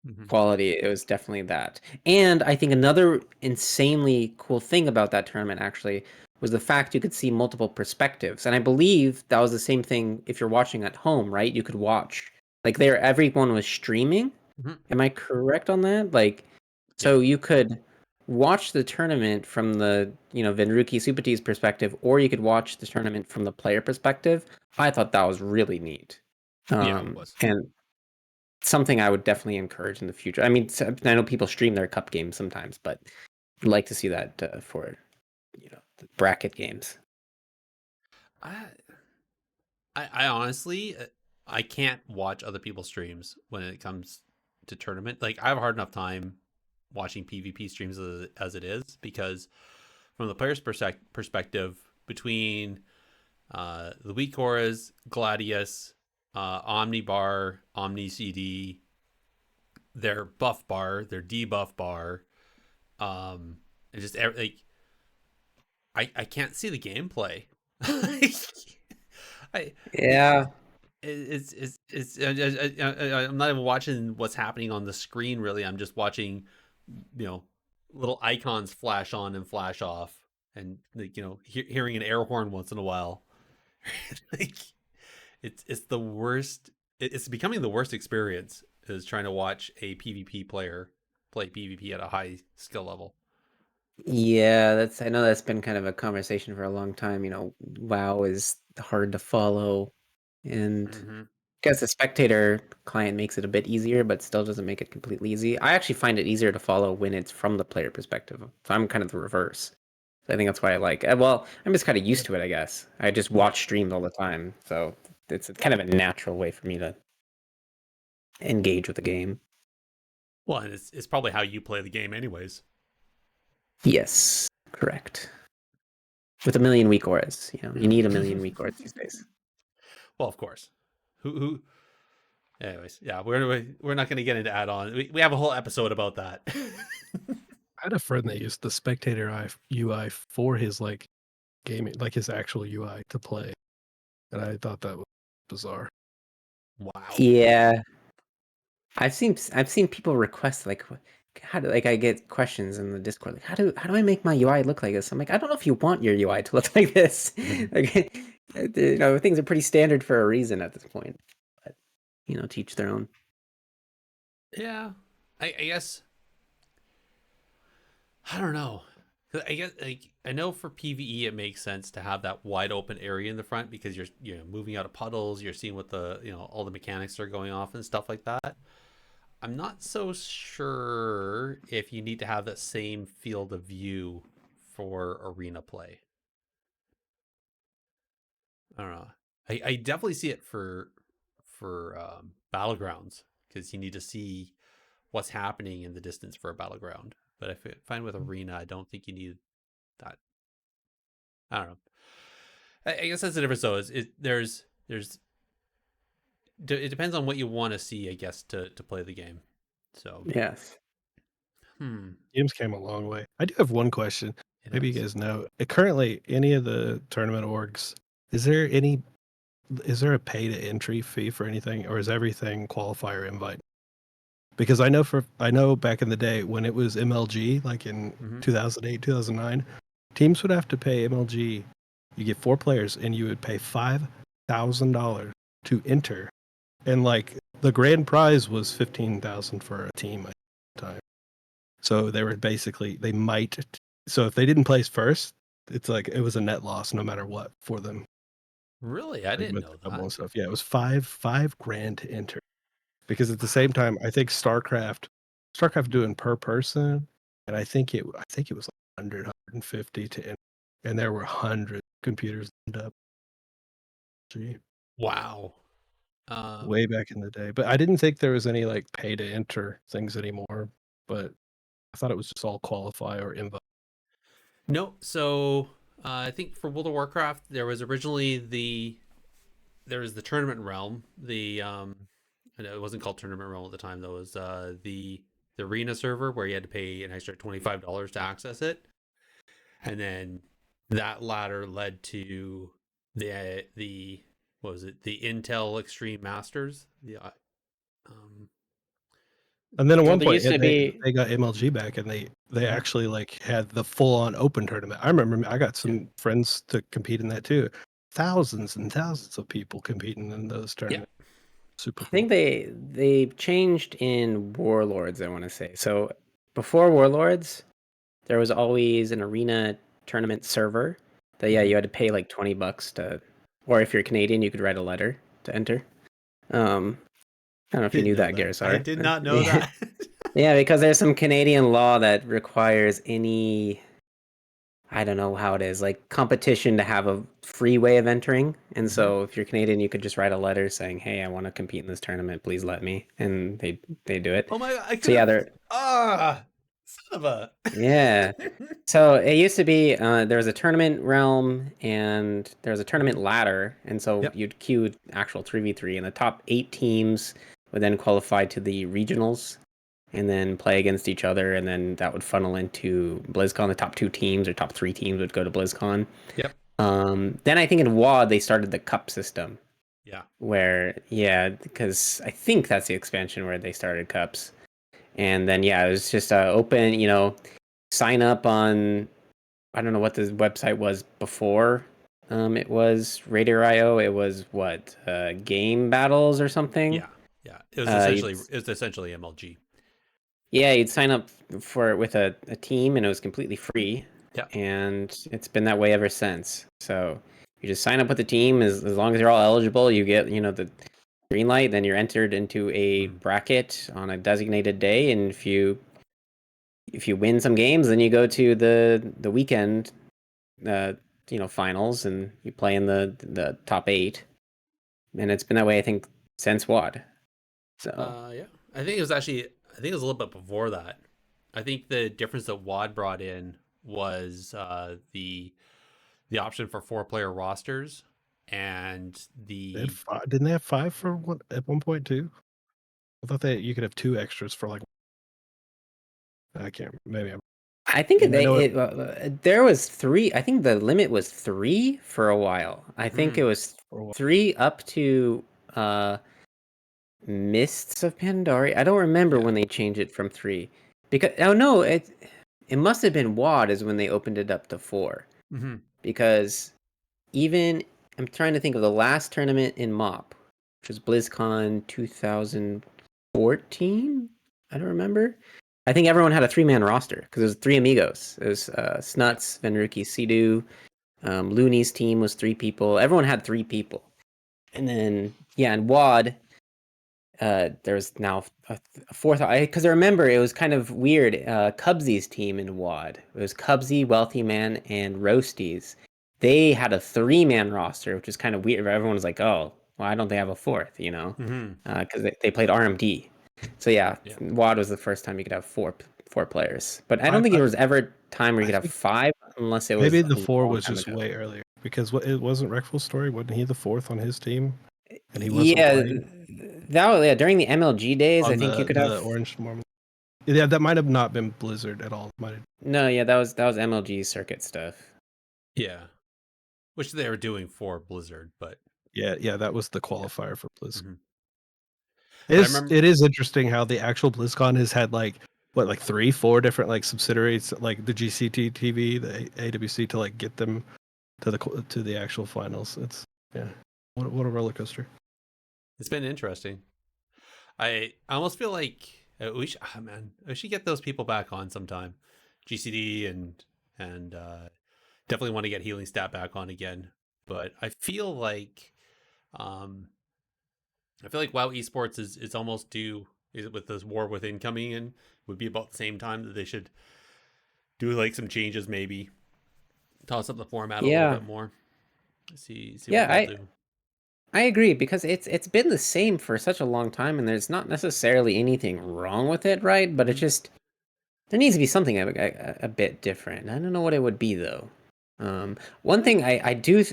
Hmm. quality, it was definitely that. And I think another insanely cool thing about that tournament actually was the fact you could see multiple perspectives. And I believe that was the same thing if you're watching at home, right? You could watch, like, everyone was streaming. Hmm. Am I correct on that? Like, Yeah. so you could watch the tournament from the, Venruki Supati's perspective, or you could watch the tournament from the player perspective. I thought that was really neat. Yeah. It was. And something I would definitely encourage in the future. I mean, I know people stream their cup games sometimes, but I'd like to see that for, the bracket games. I I honestly I can't watch other people's streams when it comes to tournament. Like I have a hard enough time watching PvP streams as it is because from the player's perspective between The weak auras, Gladius, Omnibar, Omni CD, their buff bar, their debuff bar. It's just like I can't see the gameplay. I Yeah. I'm not even watching what's happening on the screen really. I'm just watching, little icons flash on and flash off, and like, hearing an air horn once in a while. Like it's the worst. It's becoming the worst experience is trying to watch a PvP player play PvP at a high skill level. Yeah, I know that's been kind of a conversation for a long time. WoW is hard to follow, and Mm-hmm. I guess the spectator client makes it a bit easier, but still doesn't make it completely easy. I actually find it easier to follow when it's from the player perspective. So I'm kind of the reverse. I think that's why I like. Well, I'm just kind of used to it, I guess. I just watch streams all the time, so it's kind of a natural way for me to engage with the game. Well, and it's probably how you play the game, anyways. Yes, correct. With a million weak auras, you need a million weak auras these days. Well, of course. Who? Anyways, yeah, we're not going to get into add-on. We have a whole episode about that. I had a friend that used the spectator UI for his like gaming, like his actual UI to play, and I thought that was bizarre. Wow. Yeah, I've seen people request like I get questions in the Discord like how do I make my UI look like this? I'm like, I don't know if you want your UI to look like this. Like, things are pretty standard for a reason at this point. But teach their own. Yeah, I guess. I don't know. I guess I know for PvE it makes sense to have that wide open area in the front because you're moving out of puddles, you're seeing what the all the mechanics are going off and stuff like that. I'm not so sure if you need to have that same field of view for arena play. I don't know. I definitely see it for battlegrounds because you need to see what's happening in the distance for a battleground. But I find with arena, I don't think you need that. I don't know. I guess that's the difference though. It depends on what you want to see, I guess, to play the game. So Yes. Games came a long way. I do have one question. Maybe you is. guys know. Currently, any of the tournament orgs, is there a pay to entry fee for anything, or is everything qualifier invite? Because I know back in the day when it was MLG, like in 2008, 2009, teams would have to pay MLG. You get 4 players, and you would pay $5,000 to enter, and like the grand prize was 15,000 for a team at the time. So they were basically so if they didn't place first, it's like it was a net loss no matter what for them. Really, I didn't know that. And stuff. Yeah, it was five grand to enter. Because at the same time, I think StarCraft doing per person, and I think it was like 150 to enter, and there were hundreds of computers lined up. Gee. Wow. Way back in the day. But I didn't think there was any like pay to enter things anymore. But I thought it was just all qualify or invite. No, so I think for World of Warcraft, there was originally the tournament realm. I know it wasn't called tournament realm at the time though. It was the arena server where you had to pay an extra $25 to access it, and then that ladder led to the what was it? The Intel Extreme Masters. And then at one there point used to be they got MLG back, and they actually like had the full on open tournament. I remember I got some friends to compete in that too. Thousands and thousands of people competing in those tournaments. Yeah. Super cool. I think they changed in Warlords, I want to say. So before Warlords, there was always an arena tournament server that you had to pay like $20 to, or if you're Canadian, you could write a letter to enter. I don't know if you knew that, Garrison. I did not know that. Yeah, because there's some Canadian law that requires any, I don't know how it is, like competition to have a free way of entering. And so if you're Canadian, you could just write a letter saying, "Hey, I want to compete in this tournament. Please let me." And they do it. Oh my god! Son of a. Yeah. So it used to be there was a tournament realm and there was a tournament ladder, and so Yep. you'd queue actual 3v3, and the top 8 teams would then qualify to the regionals and then play against each other, and then that would funnel into BlizzCon. The top 2 teams or top 3 teams would go to BlizzCon. Yep. Then I think in WoD they started the cup system, Yeah. where because I think that's the expansion where they started cups, and then it was just open, sign up on, I don't know what the website was before. It was Raider.io. It was what, game battles or something. Yeah. Yeah. It was You'd essentially MLG. you'd sign up for it with a team, and it was completely free. Yeah. And it's been that way ever since. So you just sign up with the team, as long as you're all eligible, you get the green light. Then you're entered into a bracket on a designated day, and if you win some games, then you go to the weekend finals, and you play in the top 8. And it's been that way, I think, since WoD. So Yeah. I think it was a little bit before that. I think the difference that WoD brought in was the option for 4-player rosters and They had the didn't they have 5 for one at one point too? I thought that you could have 2 extras for like. I can't. Maybe I'm. I think And I know it, there was 3. I think the limit was 3 for a while. I think it was for a while. 3 up to Mists of Pandaria. I don't remember when they changed it from 3. Because no, it must have been WoD is when they opened it up to 4. Mm-hmm. Because even I'm trying to think of the last tournament in MoP, which was BlizzCon 2014. I don't remember. I think everyone had a 3-man roster because it was 3 amigos. It was Snuts, Venruki, Sidu. Looney's team was 3 people. Everyone had 3 people. And then in WoD, there's now a 4th. Because I remember it was kind of weird. Cubsy's team in WoD. It was Cubsy, Wealthy Man, and Roasties. They had a 3-man roster, which is kind of weird. Everyone was like, "Oh, why don't they have a 4th?" Because they played RMD. So WoD was the first time you could have 4 players. But I don't think there was ever a time where you could have 5, unless it was maybe the a 4 long was time just ago. way earlier because it wasn't Wreckful Story. Wasn't he the 4th on his team? And he wasn't playing During the MLG days, I on think you could the have. Orange Normal. Yeah, that might have not been Blizzard at all. Might have. No, that was MLG circuit stuff. Yeah. Which they were doing for Blizzard, but Yeah, that was the qualifier for BlizzCon. mm-hmm. It is interesting how the actual BlizzCon has had like 3-4 different like subsidiaries, like the GCT TV, the AWC, to like get them to the actual finals. It's what a roller coaster. It's been interesting. I almost feel like we should get those people back on sometime. GCD and definitely want to get Healing Stat back on again. But I feel like WoW Esports is almost due with this War Within coming in. Would be about the same time that they should do like some changes, maybe toss up the format a little bit more. See what they'll do. I agree, because it's been the same for such a long time, and there's not necessarily anything wrong with it, right? But it just, there needs to be something a bit different. I don't know what it would be though. One thing I do.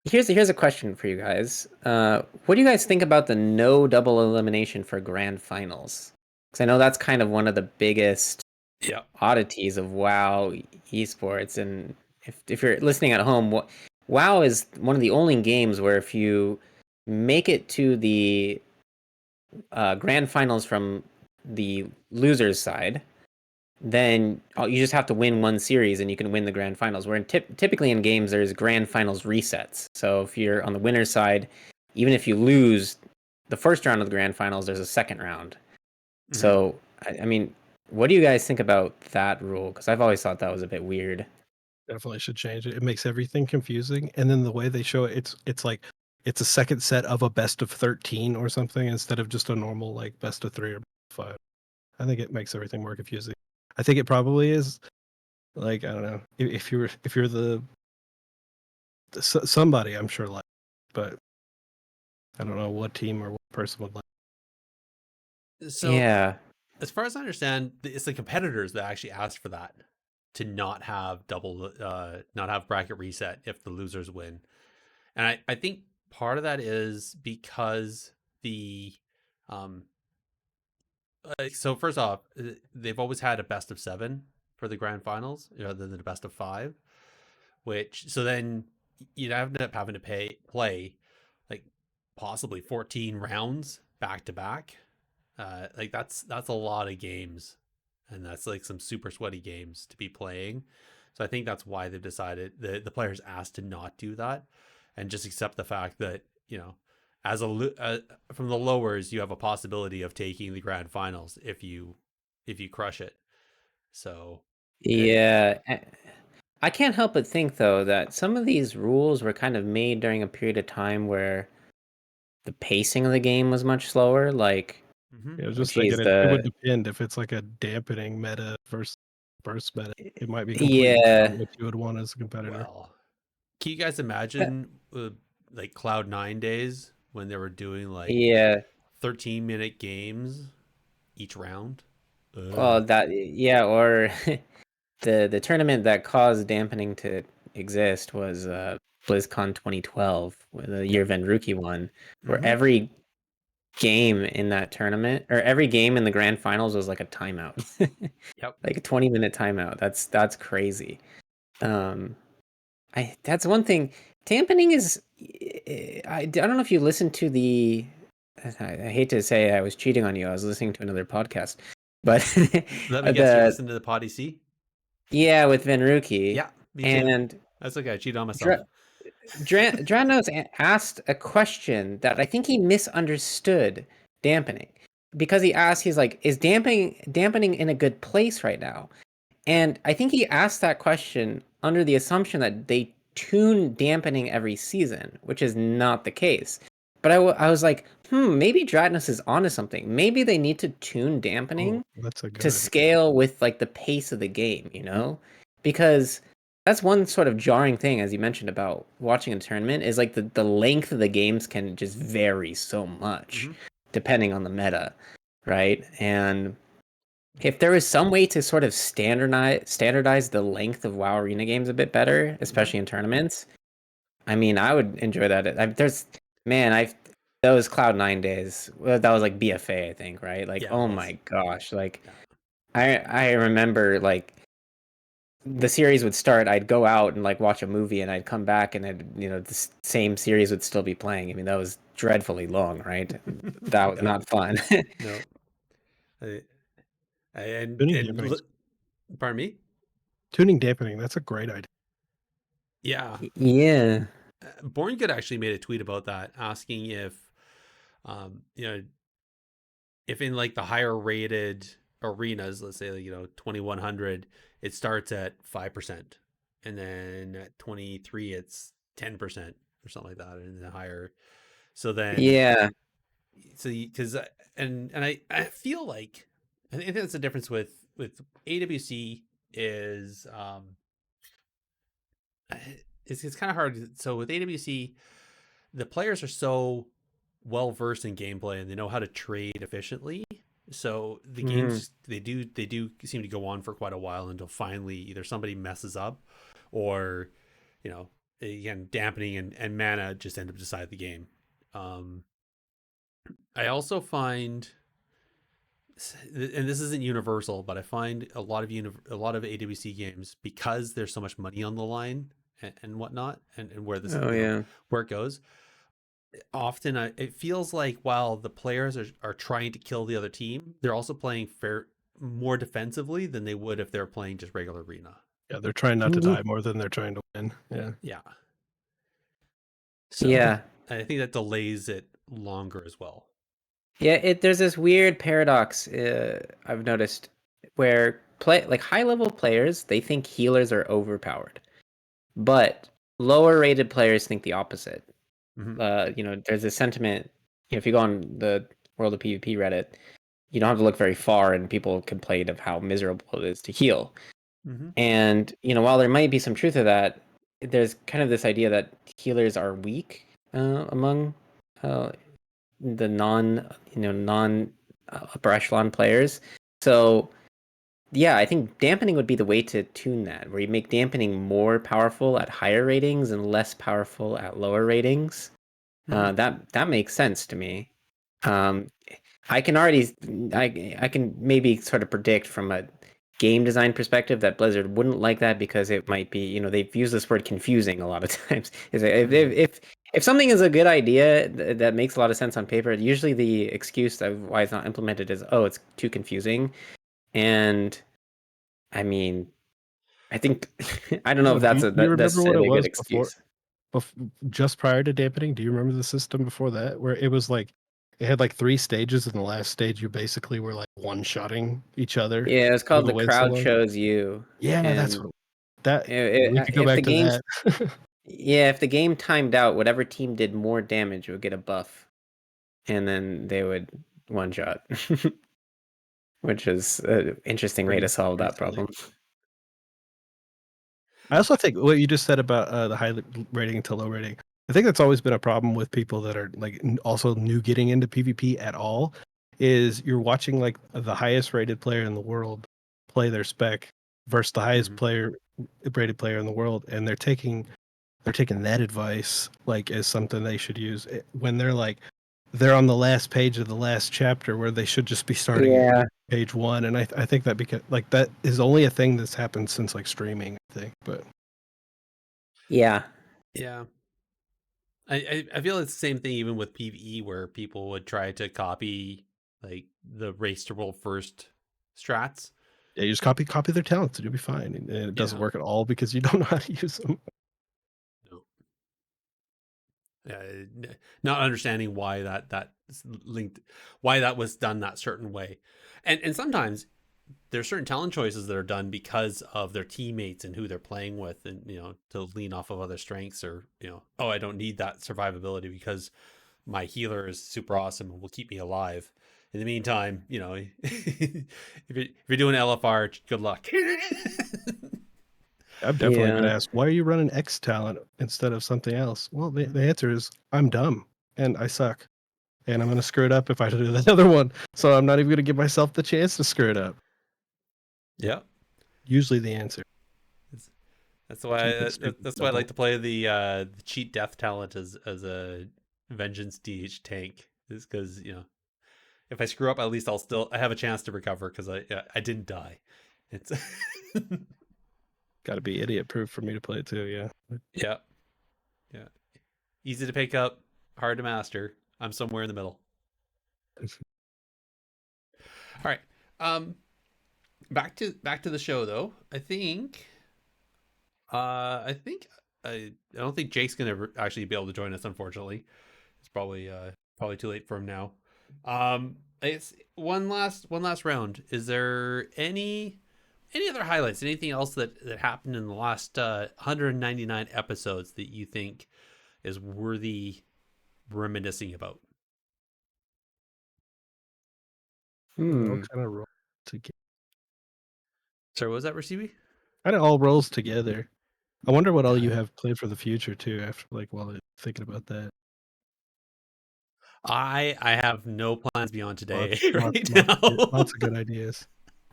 Here's a question for you guys. What do you guys think about the no double elimination for grand finals? Because I know that's kind of one of the biggest oddities of WoW esports. And if you're listening at home, WoW is one of the only games where if you make it to the grand finals from the loser's side, then you just have to win one series and you can win the grand finals. Where typically in games there's grand finals resets. So if you're on the winner's side, even if you lose the first round of the grand finals, there's a second round. So I mean, what do you guys think about that rule? Because I've always thought that was a bit weird. Definitely should change it. It makes everything confusing, and then the way they show it, it's like it's a second set of a best of 13 or something instead of just a normal like best of 3 or 5. I think it makes everything more confusing. I think it probably is like, I don't know, if you're the somebody, I'm sure, like, but I don't know what team or what person would like. So Yeah. as far as I understand, it's the competitors that actually asked for that, to not have not have bracket reset if the losers win. And I think part of that is because the um so first off, they've always had a best of 7 for the grand finals rather than a best of 5, which so then you'd end up having to play like possibly 14 rounds back to back. Like that's a lot of games, and that's like some super sweaty games to be playing. So I think that's why they've decided, the players asked to not do that and just accept the fact that, as from the lowers, you have a possibility of taking the grand finals if you crush it. So Yeah. I can't help but think though that some of these rules were kind of made during a period of time where the pacing of the game was much slower. Like, Yeah, I was oh, just geez, thinking it would depend if it's like a dampening meta versus burst meta. It might be completely yeah, different what you would want as a competitor. well, can you guys imagine like Cloud9 days when they were doing like yeah. 13-minute games each round? Well, Ugh. or the tournament that caused dampening to exist was BlizzCon 2012, the year Venruki won, where Mhm. every game in that tournament or every game in the grand finals was like a timeout. Yep. Like a 20-minute timeout. That's crazy. Um that's one thing. Dampening is I don't know if you listened to the I hate to say I was cheating on you. I was listening to another podcast. But Let me guess, you the listen to the Potty C? yeah, with Venruki. Yeah, me too. And That's okay. I cheated on myself. Dra- Dranos asked a question that I think he misunderstood dampening, because he asked, he's like, is dampening in a good place right now? And I think he asked that question under the assumption that they tune dampening every season, which is not the case. But I was like, maybe Dranos is onto something. Maybe they need to tune dampening Oh, that's a good to idea. scale with like the pace of the game, because that's one sort of jarring thing, as you mentioned, about watching a tournament, is like the length of the games can just vary so much Mhm. depending on the meta, right? And if there was some way to sort of standardize the length of WoW Arena games a bit better, especially in tournaments, I mean, I would enjoy that. I've those Cloud9 days. Well, that was like BFA, I think, right? Like, Yeah, it oh was. my gosh, like Yeah. I remember like the series would start, I'd go out and like watch a movie, and I'd come back, and the same series would still be playing. I mean, that was dreadfully long, right? That was Yeah. not fun. No. I- and Tuning and dampening. li- pardon me. Tuning dampening. That's a great idea. Yeah. Yeah. Born Good actually made a tweet about that, asking if, um, you know, if in like the higher rated arenas, let's say, 2100, it starts at 5%, and then at 23 it's 10% or something like that, and the higher. So then, Yeah. because I feel like, I think that's the difference with AWC is, it's kind of hard. So with AWC, the players are so well versed in gameplay, and they know how to trade efficiently. So the Mhm. games, they do seem to go on for quite a while until finally either somebody messes up, or, again, dampening and mana just end up decide the game. Um, I also find, and this isn't universal, but I find a lot of AWC games, because there's so much money on the line and whatnot, and where this Oh yeah. where it goes. Often it feels like while the players are trying to kill the other team, they're also playing more defensively than they would if they're playing just regular arena. Yeah, they're trying not to die more than they're trying to win. Yeah. Yeah. So Yeah. I think that delays it longer as well. Yeah, there's this weird paradox I've noticed, where like high level players, they think healers are overpowered, but lower rated players think the opposite. Mhm. There's a sentiment. If you go on the World of PvP Reddit, you don't have to look very far, and people complain of how miserable it is to heal. Mhm. And while there might be some truth to that, there's kind of this idea that healers are weak among the non upper echelon players. So yeah, I think dampening would be the way to tune that, where you make dampening more powerful at higher ratings and less powerful at lower ratings. That makes sense to me. Um, I can already I can maybe sort of predict from a game design perspective that Blizzard wouldn't like that because it might be, they've used this word confusing a lot of times. Is if something is a good idea that makes a lot of sense on paper, usually the excuse of why it's not implemented is, oh, it's too confusing. And I mean, I think I don't know if Do that's you remember what it necessarily a good was before, excuse. just prior to dampening? Do you remember the system before that where it was like it had like 3 stages, and the last stage you basically were like one-shotting each other Yeah, it's for called the the win so crowd long? chose you, Yeah, that's and what that we could go if the back to game's that. yeah, if the game timed out, whatever team did more damage would get a buff, and then they would one shot, which is an interesting way to Pretty solve pretty that silly. problem. I also think what you just said about the high rating to low rating. I think that's always been a problem with people that are like also new getting into PvP at all. Is you're watching like the highest rated player in the world play their spec versus the highest rated player in the world, and they're taking that advice like as something they should use when they're on the last page of the last chapter where they should just be starting at Yeah, page one. And I think that because like that is only a thing that's happened since like streaming, I think. But yeah, Yeah. I feel it's the same thing even with PvE where people would try to copy like the race to world first strats. yeah, you just copy their talents and you'll be fine. And it doesn't Yeah. work at all because you don't know how to use them. No. Not understanding why that linked, why that was done that certain way, and sometimes there's certain talent choices that are done because of their teammates and who they're playing with, and to lean off of other strengths, or oh, I don't need that survivability because my healer is super awesome and will keep me alive. In the meantime, if you're doing LFR, good luck. I've definitely been yeah. asked, why are you running X talent instead of something else? Well, the answer is I'm dumb and I suck. And I'm going to screw it up if I do the other one. So I'm not even going to give myself the chance to screw it up. Yeah. Usually the answer. That's Keep why it stupid that's why I simple. like to play the cheat death talent as a vengeance DH tank, is because if I screw up, at least I have a chance to recover because I didn't die. It's Got to be idiot proof for me to play it too. Yeah. yeah, yeah, easy to pick up, hard to master. I'm somewhere in the middle. All right, um, back to the show though. I don't think Jake's gonna actually be able to join us. Unfortunately, it's probably too late for him now. It's one last round. Is there any other highlights? Anything else that happened in the last 199 episodes that you think is worthy reminiscing about? It all Hmm. kind of rolls together. Sorry, what was that, Recibi? Kind of all rolls together. I wonder what all you Yeah, have planned for the future too. After while thinking about that, I have no plans beyond today lots, lots, right lots, now. lots of good ideas.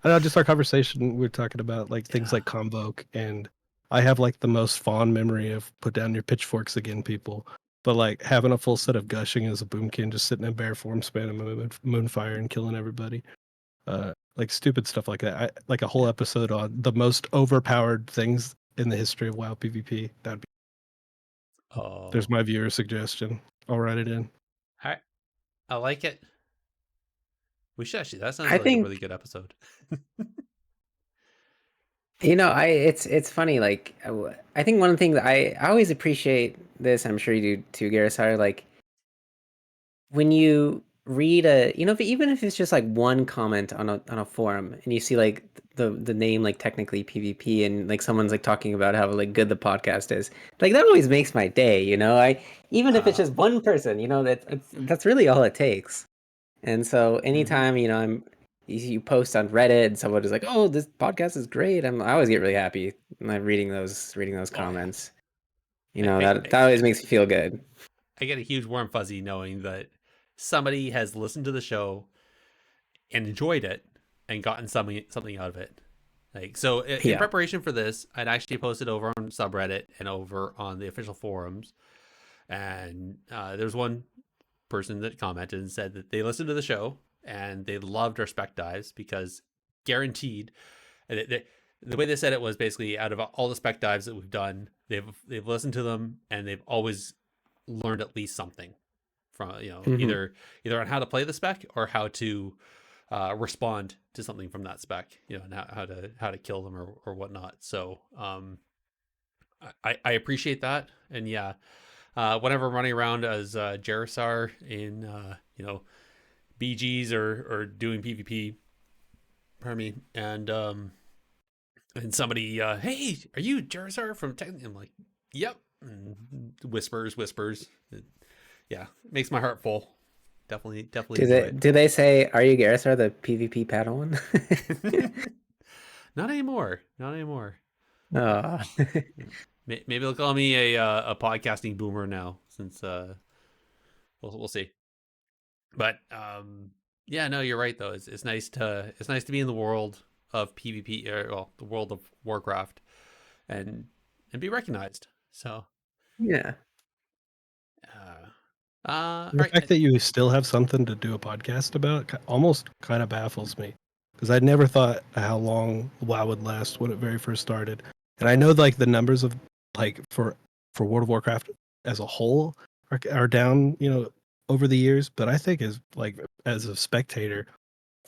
I know, just our conversation, we are talking about like things Yeah. like Convoke, and I have like the most fond memory of put down your pitchforks again, people. But like having a full set of gushing as a boomkin, just sitting in bear form, spamming moonfire and killing everybody. Like stupid stuff like that. Like a whole Yeah. episode on the most overpowered things in the history of WoW PvP. That'd be Oh, there's my viewer suggestion. I'll write it in. I like it. We should actually. That sounds I like a really think good episode. it's funny. Like I think one thing that I always appreciate this. I'm sure you do too, Garrison. Like when you read even if it's just like one comment on a forum and you see like the name like technically PvP and like someone's like talking about how like good the podcast is, like that always makes my day. I even if it's Uh, just one person, that's really all it takes. And so mhm. anytime you post on Reddit and someone is like, oh, this podcast is great, I always get really happy reading those Oh yeah. comments. I, I, That always makes me feel good. I get a huge warm fuzzy knowing that somebody has listened to the show and enjoyed it, and gotten something out of it. Like, so in Yeah. preparation for this, I'd actually posted over on subreddit and over on the official forums, and there's one person that commented and said that they listened to the show and they loved our spec dives because guaranteed, the way they said it was basically out of all the spec dives that we've done, they've listened to them and they've always learned at least something from Mhm. either on how to play the spec or how to respond to something from that spec, and how to kill them or whatnot. So I appreciate that, and yeah, whenever I'm running around as Jarisar in BGs or doing PvP, pardon me, and somebody, hey, are you Jarisar from Tech? I'm like, yep, and whispers. Yeah, it makes my heart full. Definitely enjoy it. Do they say, "Are you Garrus, the PvP Padawan?" Not anymore. Not anymore. Oh. Maybe they'll call me a podcasting boomer now, since we'll see. But yeah, no, you're right though. It's nice to be in the world of PvP, the world of Warcraft, and be recognized. So Yeah. all The right. fact that you still have something to do a podcast about almost kind of baffles me, because I never thought how long WoW would last when it very first started. And I know like the numbers of like for World of Warcraft as a whole are down, over the years. But I think as like as a spectator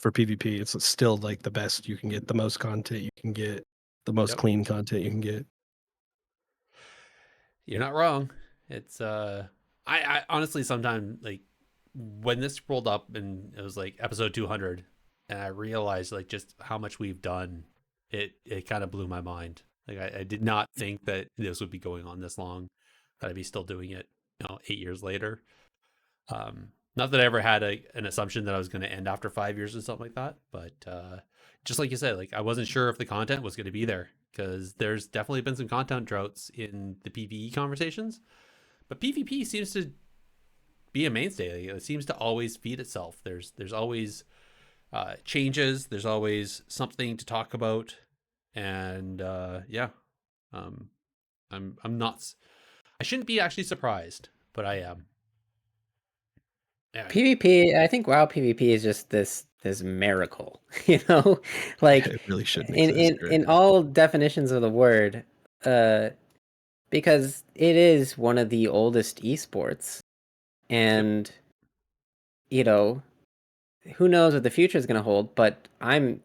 for PvP, it's still like the best you can get, the most content you can get, the most Yep. clean content you can get. You're not wrong. It's I honestly sometimes, like, when this rolled up and it was like episode 200 and I realized like just how much we've done, it kind of blew my mind. Like, I did not think that this would be going on this long, that I'd be still doing it, 8 years later. Not that I ever had an assumption that I was going to end after 5 years or something like that, but just like you said, like, I wasn't sure if the content was going to be there, because there's definitely been some content droughts in the PvE conversations, but PvP seems to be a mainstay. Like, it seems to always feed itself. There's always changes. There's always something to talk about, and yeah, um, I'm not. I shouldn't be actually surprised, but I am. Yeah. PvP, I think WoW PvP is just this miracle, you know? Like It really shouldn't in exist. in Right? in all definitions of the word, uh because it is one of the oldest esports, and you know, who knows what the future is going to hold, but I'm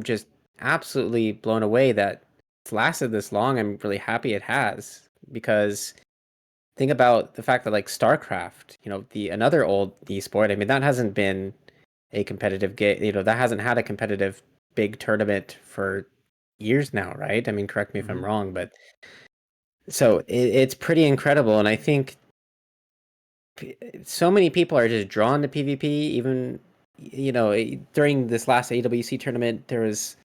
just absolutely blown away that it's lasted this long. I'm really happy it has, because think about the fact that like StarCraft, the another old esport, I mean, that hasn't been a competitive game, that hasn't had a competitive big tournament for years now, right? I mean, correct me if I'm wrong, but so it's pretty incredible, and I think so many people are just drawn to PvP. Even during this last AWC tournament, there was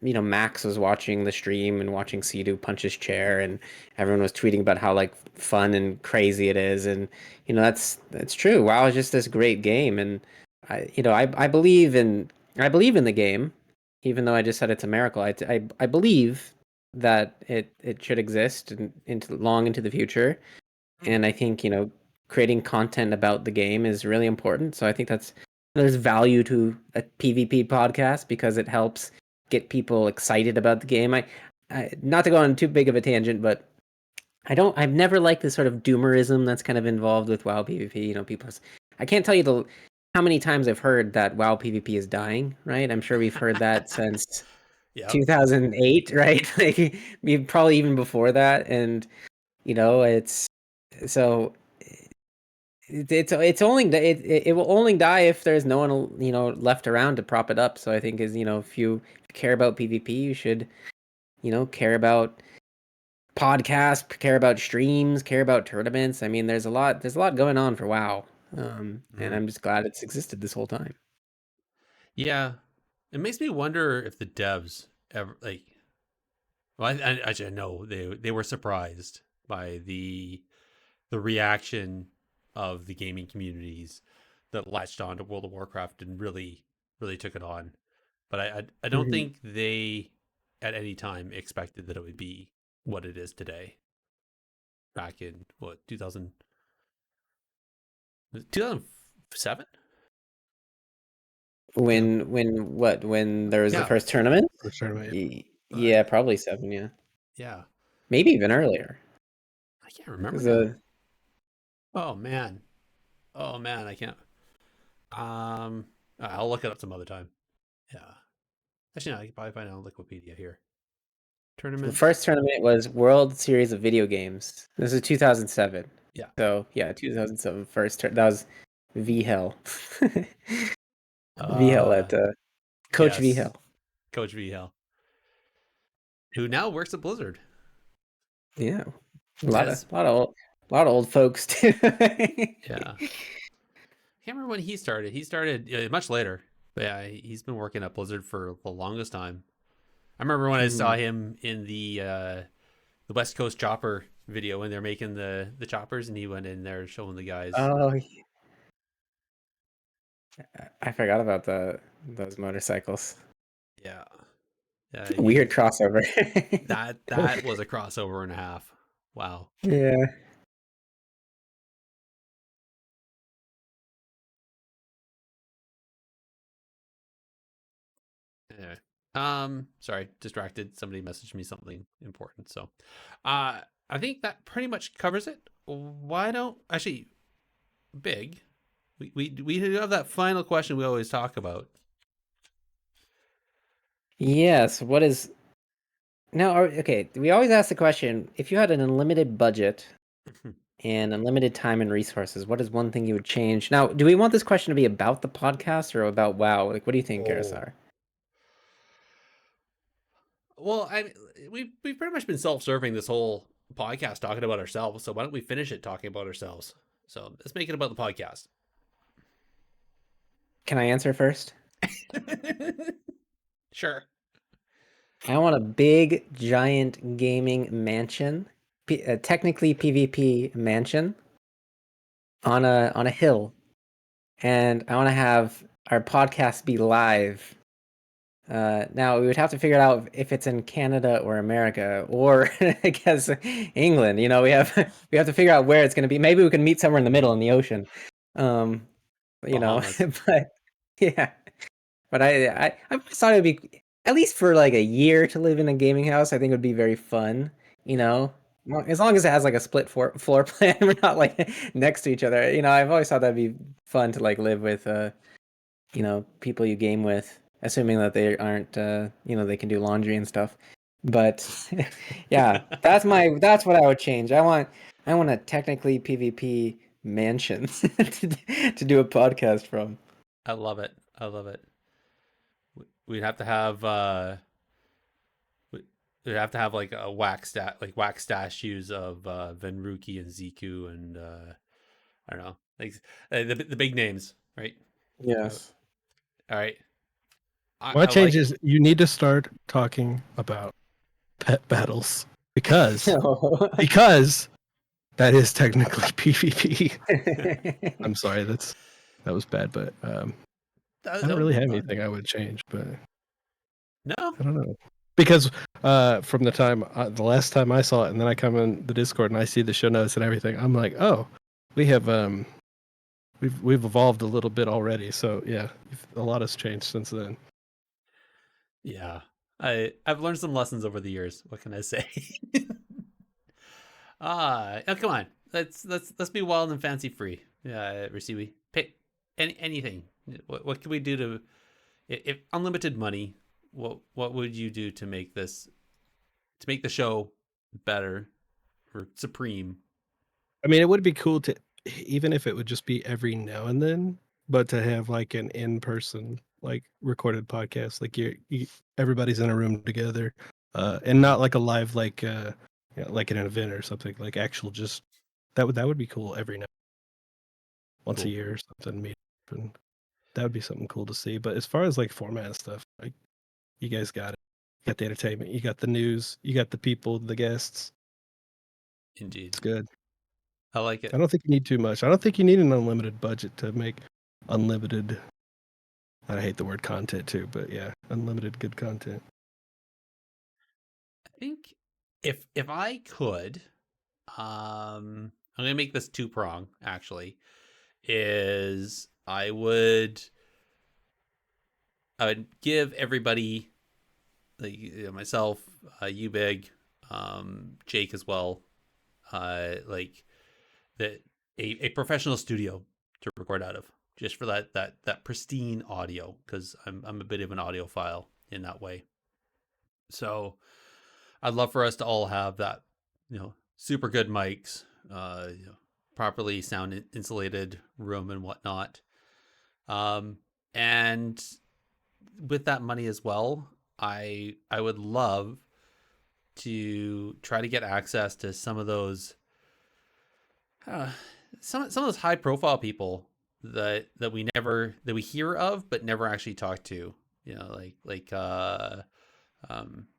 Max was watching the stream and watching Sea-Doo punch his chair, and everyone was tweeting about how like fun and crazy it is, and that's true. WoW is just this great game, and I believe in the game, even though I just said it's a miracle. I believe that it should exist into the future, and I think creating content about the game is really important. So I think there's value to a PvP podcast, because it helps get people excited about the game. I not to go on too big of a tangent, but I've never liked this sort of doomerism that's kind of involved with WoW PvP. I can't tell you how many times I've heard that WoW PvP is dying, right? I'm sure we've heard that since Yeah. 2008, right? Like, probably even before that, and it's so it's only it will only die if there's no one left around to prop it up. So I think if you care about PvP, you should care about podcasts, care about streams, care about tournaments. I mean, there's a lot going on for WoW, and I'm just glad it's existed this whole time. Yeah, it makes me wonder if the devs ever, like, well, I actually know they were surprised by the reaction of the gaming communities that latched on to World of Warcraft and really took it on. but I don't think they at any time expected that it would be what it is today. Back in what 2007? When there was the Yeah, first tournament? First tournament. Yeah, probably 7. Yeah, yeah. maybe even earlier. I can't remember 'Cause, now. Oh man, I can't. I'll look it up some other time. Yeah, actually, no, I can probably find it on Wikipedia here. the Tournament. first tournament was World Series of Video Games. This is 2007. Yeah. So yeah, 2007 first. That was V Hell. V Hell Uh, at Coach V yes, Hell. Coach V Hell, who now works at Blizzard. Yeah, a As lot of old folks too. yeah, I can't remember when he started. He started much later, but yeah, he's been working at Blizzard for the longest time. I remember when I saw him in the West Coast Chopper video when they're making the choppers, and he went in there showing the guys. Oh, I forgot about those motorcycles. Yeah, yeah, Weird crossover. that was a crossover and a half. Wow. Yeah. Anyway, sorry, distracted. Somebody messaged me something important. So, I think that pretty much covers it. Why don't actually, Big? We have that final question we always talk about. Yes. What is now? Okay, we always ask the question: if you had an unlimited budget and unlimited time and resources, what is one thing you would change? Now, do we want this question to be about the podcast or about WoW? Like, what do you think, Karisar? Well, we've pretty much been self-serving this whole podcast talking about ourselves. So why don't we finish it talking about ourselves? So let's make it about the podcast. Can I answer first? Sure. I want a big, giant gaming mansion, technically PvP mansion, on a hill, and I want to have our podcast be live. Now we would have to figure out if it's in Canada or America, or I guess England. You know, we have to figure out where it's going to be. Maybe we can meet somewhere in the middle in the ocean. You know, Bahamas. but yeah. But I thought it would be at least for like a year to live in a gaming house. I think it would be very fun. You know, as long as it has like a split floor plan, we're not like next to each other. You know, I've always thought that'd be fun to like live with, you know, people you game with, assuming that they aren't, you know, they can do laundry and stuff. But yeah, that's what I would change. I want a technically PvP mansion to do a podcast from. I love it. I love it. We'd have to have we'd have to have like a wax statues of Venruki and Ziku and I don't know, like the big names, right? Yes. All right. My change is you need to start talking about pet battles because that is technically PvP. I'm sorry, that was bad, but I don't really have anything I would change, but no, I don't know. Because from the last time I saw it, and then I come in the Discord and I see the show notes and everything, I'm like, oh, we have we've evolved a little bit already. So yeah, a lot has changed since then. Yeah, I've learned some lessons over the years. What can I say? Oh, come on. Let's be wild and fancy free. Yeah, Raishiwi. Pick anything. What can we do to if unlimited money? What would you do to make the show better or supreme? I mean, it would be cool to, even if it would just be every now and then, but to have like an in-person, like recorded podcast, like everybody's in a room together, and not like a live, like you know, like an event or something, like actual just that would be cool every now, once a year or something. Meet up, and that would be something cool to see. But as far as like format and stuff, like you guys got it. You got the entertainment, you got the news, you got the people, the guests. Indeed, It's good. I like it. I don't think you need too much. I don't think you need an unlimited budget to make unlimited I hate the word content too, but yeah, unlimited good content. I think if I could, I'm gonna make this two prong. Actually, is I would give everybody, like myself, you big, Jake as well, like that a professional studio to record out of, just for that pristine audio, because I'm a bit of an audiophile in that way. So I'd love for us to all have that, super good mics, properly sound insulated room and whatnot. And with that money as well, I would love to try to get access to some of those, uh, some of those high profile people that we hear of but never actually talk to. Like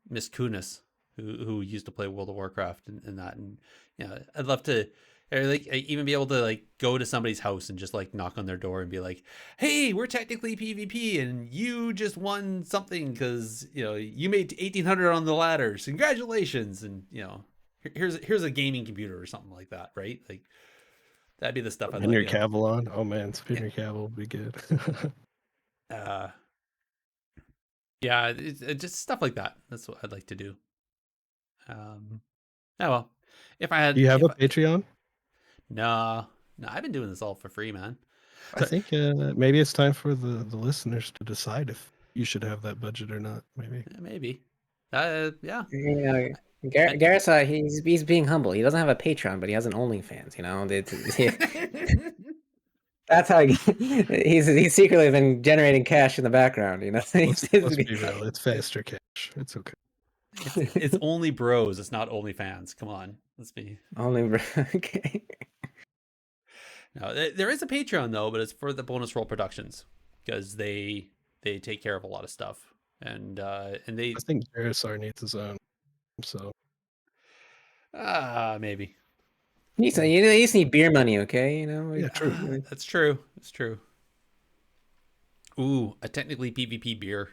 Miss Kunis, who used to play World of Warcraft and that, and I'd love to, or like even be able to like go to somebody's house and just like knock on their door and be like, hey, we're technically PvP and you just won something because you made 1800 on the ladders, congratulations, and here's a gaming computer or something like that, right? Like that'd be the stuff I'd Henry like. Cavill on. Oh man, Henry Cavill would be good. Yeah, it's just stuff like that. That's what I'd like to do. Oh well, if I had, Do you have a Patreon? no, I've been doing this all for free, man. I think maybe it's time for the listeners to decide if you should have that budget or not. Maybe. Maybe. Yeah. Garrett's he's being humble. He doesn't have a Patreon, but he has an OnlyFans. That's how he's secretly been generating cash in the background. Let's be real. It's faster cash. It's okay. It's only bros. It's not only fans. Come on, let's be only okay. No, there is a Patreon though, but it's for the Bonus Roll Productions because they take care of a lot of stuff, and they. I think Jairus needs his own. So. Maybe. You just need beer money, okay? Yeah, true. That's true. It's true. Ooh, a technically PvP beer.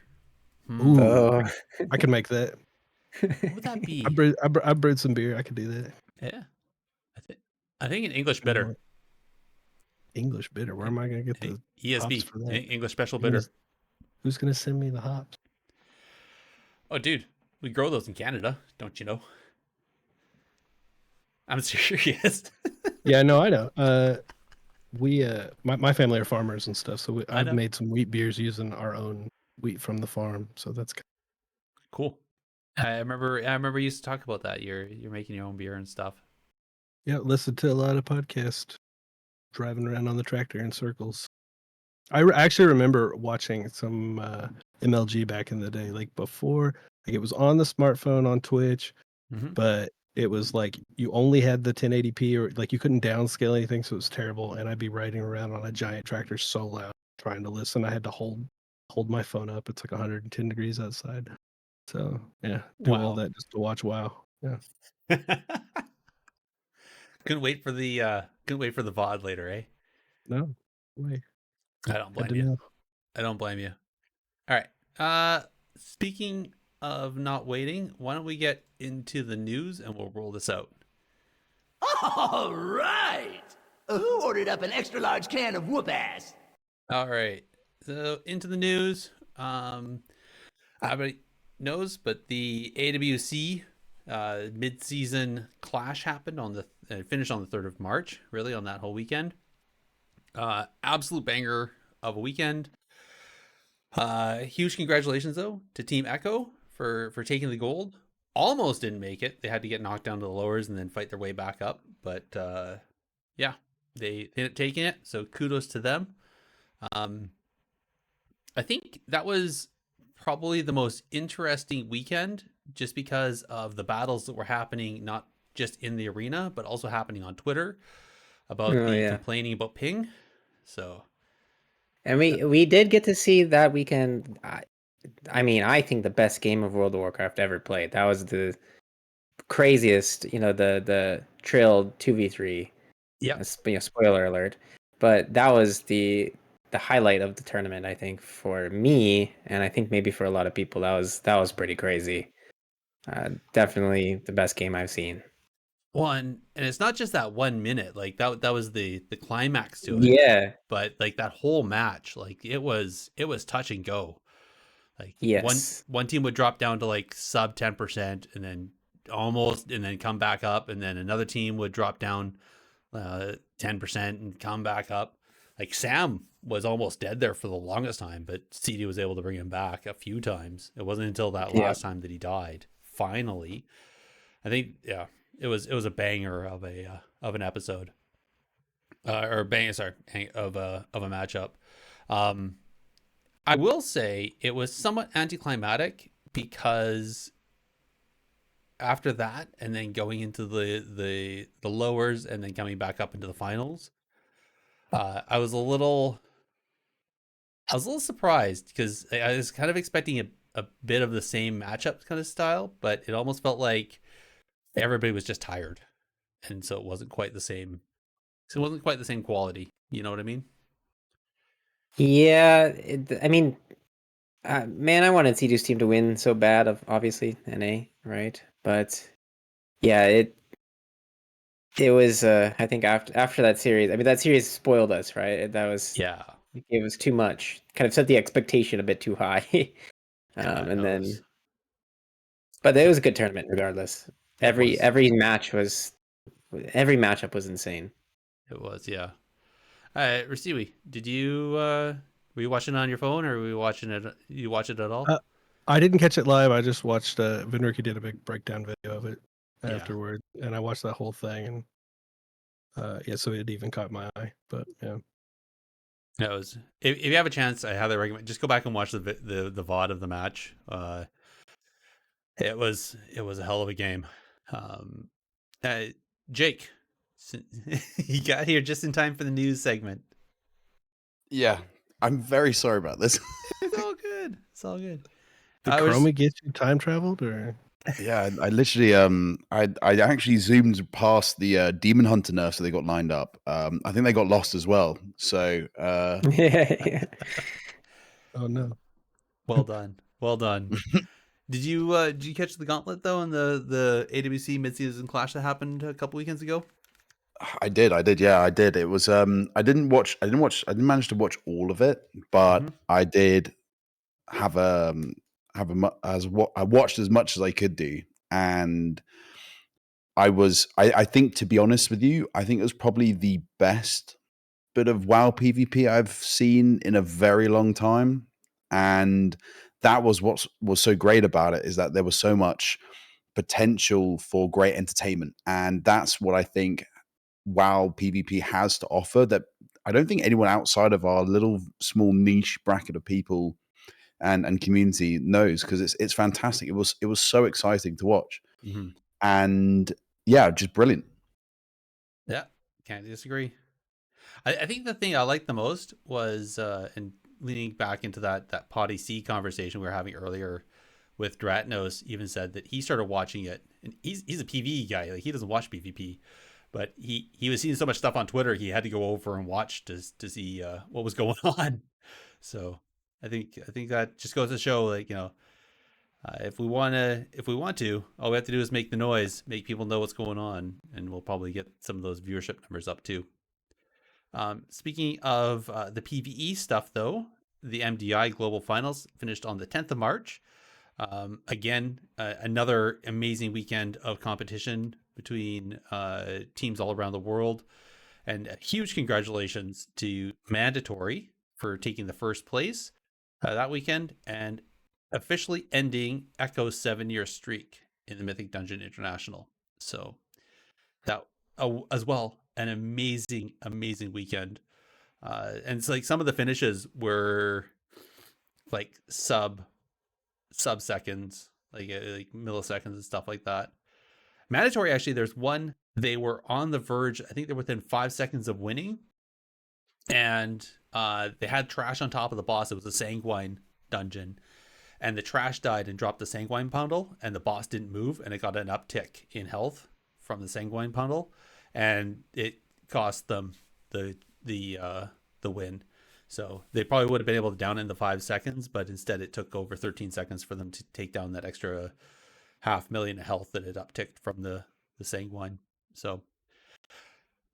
Ooh, I can make that. What would that be? I brewed some beer. I could do that. Yeah, I think an English bitter. English bitter. Where am I going to get the ESB hops for that? English special bitter? Who's going to send me the hops? Oh, dude, we grow those in Canada, don't you know? I'm serious. Yeah, no, I know. We my family are farmers and stuff, so I've made some wheat beers using our own wheat from the farm. So that's cool. I remember you used to talk about that. You're making your own beer and stuff. Yeah, listen to a lot of podcasts, driving around on the tractor in circles. I actually remember watching some MLG back in the day, like before, like it was on the smartphone on Twitch, but it was like you only had the 1080p, or like you couldn't downscale anything, so it was terrible. And I'd be riding around on a giant tractor so loud trying to listen. I had to hold my phone up. It's like 110 degrees outside. So yeah, do all that just to watch WoW. Yeah. Couldn't wait for the VOD later, eh? No way. I don't blame you. I don't blame you. All right. Speaking of not waiting, why don't we get into the news and we'll roll this out. All right. Who ordered up an extra large can of whoop ass? All right. So into the news. Everybody knows, but the AWC mid-season clash happened on the finished on the 3rd of March, really on that whole weekend. Absolute banger of a weekend. Huge congratulations though to Team Echo for taking the gold. Almost didn't make it. They had to get knocked down to the lowers and then fight their way back up. But yeah, they ended up taking it. So kudos to them. I think that was probably the most interesting weekend just because of the battles that were happening, not just in the arena, but also happening on Twitter about complaining about ping. So, and we did get to see that weekend. I mean, I think the best game of World of Warcraft ever played. That was the craziest, the Trill 2v3. Yeah. Spoiler alert. But that was the the highlight of the tournament, I think, for me, and I think maybe for a lot of people. That was pretty crazy. Definitely the best game I've seen. And it's not just that 1 minute, like that was the climax to it. Yeah. But like that whole match, like it was touch and go. Like Yes. one team would drop down to like sub 10% and then come back up, and then another team would drop down 10% and come back up. Like Sam was almost dead there for the longest time, but CD was able to bring him back a few times. It wasn't until that last time that he died. Finally, I think it was a banger of an episode, or banger, sorry, of a matchup. I will say it was somewhat anticlimactic because after that, and then going into the lowers, and then coming back up into the finals, I was a little surprised because I was kind of expecting a bit of the same matchup kind of style, but it almost felt like everybody was just tired, and so it wasn't quite the same. So it wasn't quite the same quality. You know what I mean? Yeah. I mean, man, I wanted C2's team to win so bad. Of obviously NA, right? But yeah, it was. I think after that series, I mean, that series spoiled us, right? That was Yeah. it was too much. Kind of set the expectation a bit too high. And no, then, but it was a good tournament regardless. Every matchup was insane. It was, yeah. Raishiwi, did you were you watching it on your phone, or were you watching it? You watch it at all? I didn't catch it live. I just watched Vinricky did a big breakdown video of it afterward, and I watched that whole thing. And yeah, so it even caught my eye. But yeah, It was. If you have a chance, I highly recommend just go back and watch the VOD of the match. It was a hell of a game. Jake, you got here just in time for the news segment. Yeah, I'm very sorry about this. It's all good. It's all good. did Chromie get you time traveled, or? Yeah, I literally I actually zoomed past the Demon Hunter nerfs that they got lined up. I think they got lost as well. So Yeah. Oh no. Well done. Well done. Did you catch the gauntlet though in the AWC midseason clash that happened a couple weekends ago? I did. Yeah, I did. It was I didn't manage to watch all of it, but I did have I watched as much as I could do, and I think, to be honest with you, I think it was probably the best bit of WoW PvP I've seen in a very long time. And that was what was so great about it, is that there was so much potential for great entertainment. And that's what I think WoW PvP has to offer, that I don't think anyone outside of our little small niche bracket of people and community knows, because it's fantastic. It was so exciting to watch. And yeah, just brilliant. Yeah, can't disagree. I think the thing I liked the most was, and leaning back into that Potty C conversation we were having earlier with Dratnos, even said that he started watching it, and he's a PvE guy. Like, he doesn't watch PvP, but he was seeing so much stuff on Twitter, he had to go over and watch to see what was going on. So I think that just goes to show, like, you know, if we want to, all we have to do is make the noise, make people know what's going on, and we'll probably get some of those viewership numbers up too. Speaking of the PvE stuff, though, the MDI Global Finals finished on the 10th of March. Again, another amazing weekend of competition between teams all around the world. And huge congratulations to Mandatory for taking the first place that weekend and officially ending Echo's 7-year streak in the Mythic Dungeon International. So that as well, an amazing weekend. And it's like some of the finishes were like sub seconds, like milliseconds and stuff like that. Mandatory, actually, there's one, they were on the verge, I think they're within 5 seconds of winning, and they had trash on top of the boss. It was a Sanguine dungeon, and the trash died and dropped the Sanguine bundle, and the boss didn't move, and it got an uptick in health from the Sanguine bundle, and it cost them the win. So they probably would have been able to down it in the 5 seconds, but instead it took over 13 seconds for them to take down that extra 500,000 health that had upticked from the sanguine. So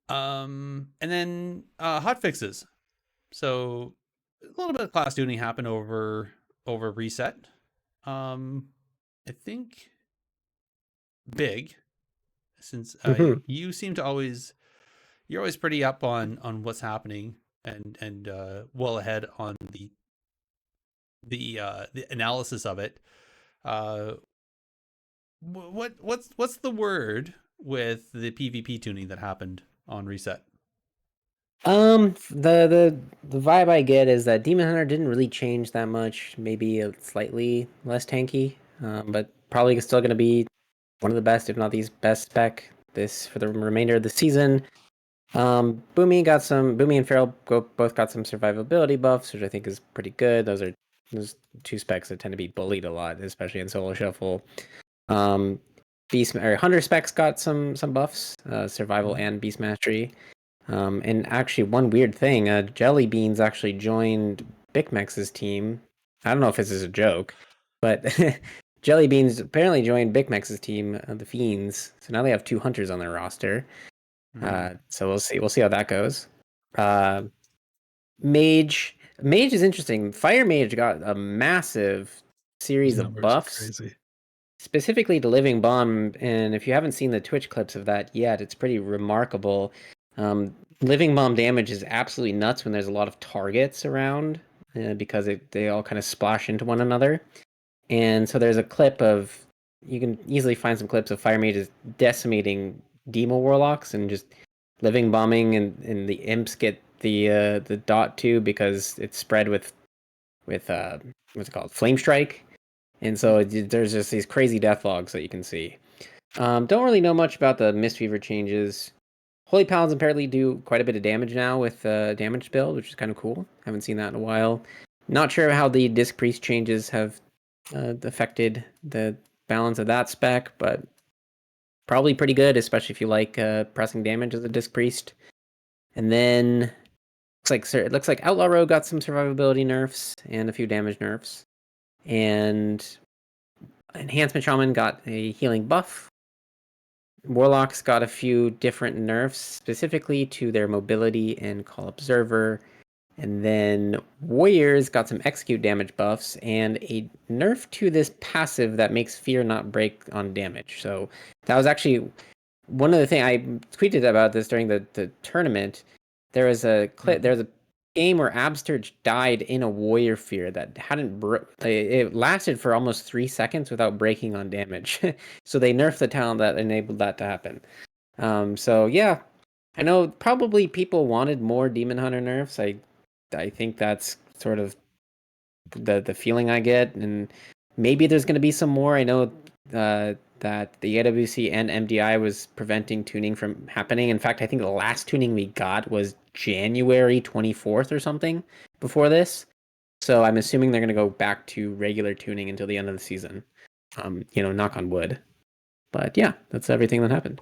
and then hot fixes. So a little bit of class tuning happened over reset. I think Big, since you seem to you're always pretty up on what's happening and well ahead on the analysis of it. What's the word with the PvP tuning that happened on reset? The vibe I get is that Demon Hunter didn't really change that much. Maybe a slightly less tanky, but probably still going to be one of the best, if not the best spec this for the remainder of the season. Boomy and Feral both got some survivability buffs, which I think is pretty good. Those two specs that tend to be bullied a lot, especially in solo shuffle. Beast or Hunter specs got some buffs, survival and beast mastery. And actually, one weird thing, Jelly Beans actually joined Bigmex's team. I don't know if this is a joke, but Jelly Beans apparently joined Bigmex's team, the Fiends. So now they have 2 hunters on their roster. So we'll see how that goes. Mage is interesting. Fire Mage got a massive series of buffs. Crazy. Specifically to Living Bomb, and if you haven't seen the Twitch clips of that yet, it's pretty remarkable. Living Bomb damage is absolutely nuts when there's a lot of targets around, because they all kind of splash into one another. And so there's a clip of, you can easily find some clips of Fire Mages decimating Demo Warlocks and just living bombing, and the imps get the dot too because it's spread with what's it called, Flame Strike. And so there's just these crazy death logs that you can see. Don't really know much about the Mistweaver changes. Holy Paladins apparently do quite a bit of damage now with damage build, which is kind of cool. Haven't seen that in a while. Not sure how the Disc Priest changes have affected the balance of that spec, but probably pretty good, especially if you like pressing damage as a Disc Priest. And then it looks like Outlaw Rogue got some survivability nerfs and a few damage nerfs. And Enhancement Shaman got a healing buff. Warlocks got a few different nerfs, specifically to their mobility and Call Observer. And then Warriors got some execute damage buffs and a nerf to this passive that makes Fear Not Break on damage. So that was actually one of the things I tweeted about this during the tournament. There was a clip. There was a game where Absterge died in a Warrior Fear that hadn't it lasted for almost 3 seconds without breaking on damage. So they nerfed the talent that enabled that to happen. So yeah, I know probably people wanted more Demon Hunter nerfs. I think that's sort of the feeling I get, and maybe there's going to be some more. I know that the AWC and MDI was preventing tuning from happening. In fact, I think the last tuning we got was January 24th or something before this. So I'm assuming they're going to go back to regular tuning until the end of the season. Knock on wood. But yeah, that's everything that happened.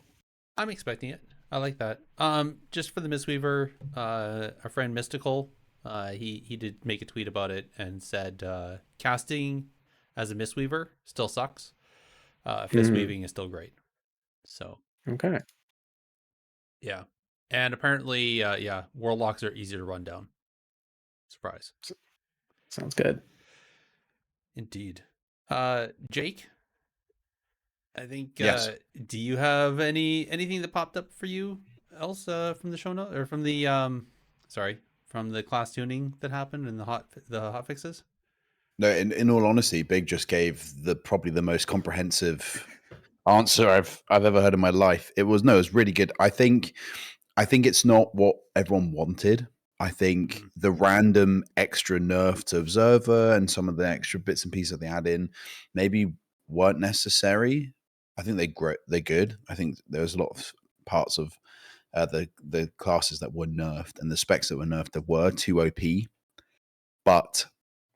I'm expecting it. I like that. Just for the Mistweaver, our friend Mystical, he did make a tweet about it and said casting as a Mistweaver still sucks. Fist weaving is still great. So okay, yeah, and apparently, warlocks are easier to run down. Surprise. Sounds good. Indeed. Jake, I think. Yes. Do you have anything that popped up for you else from the show note or from the from the class tuning that happened and the hot fixes? No, in all honesty, Big just gave probably the most comprehensive answer I've ever heard in my life. It was really good. I think it's not what everyone wanted. I think the random extra nerf to Observer and some of the extra bits and pieces they add in maybe weren't necessary. I think they're good. I think there's a lot of parts of the classes that were nerfed and the specs that were nerfed that were too OP. But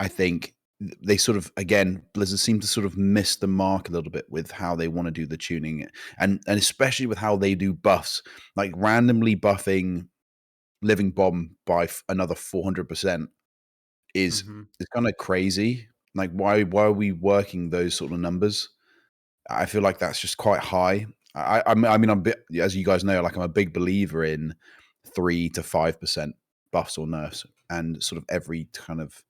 I think they sort of, again, Blizzard seemed to sort of miss the mark a little bit with how they want to do the tuning, and especially with how they do buffs, like randomly buffing living bomb by another 400% is Mhm. is kind of crazy. Like, why are we working those sort of numbers? I feel like that's just quite high. I mean, as you guys know, like I'm a big believer in 3 to 5% buffs or nerfs, and sort of every kind of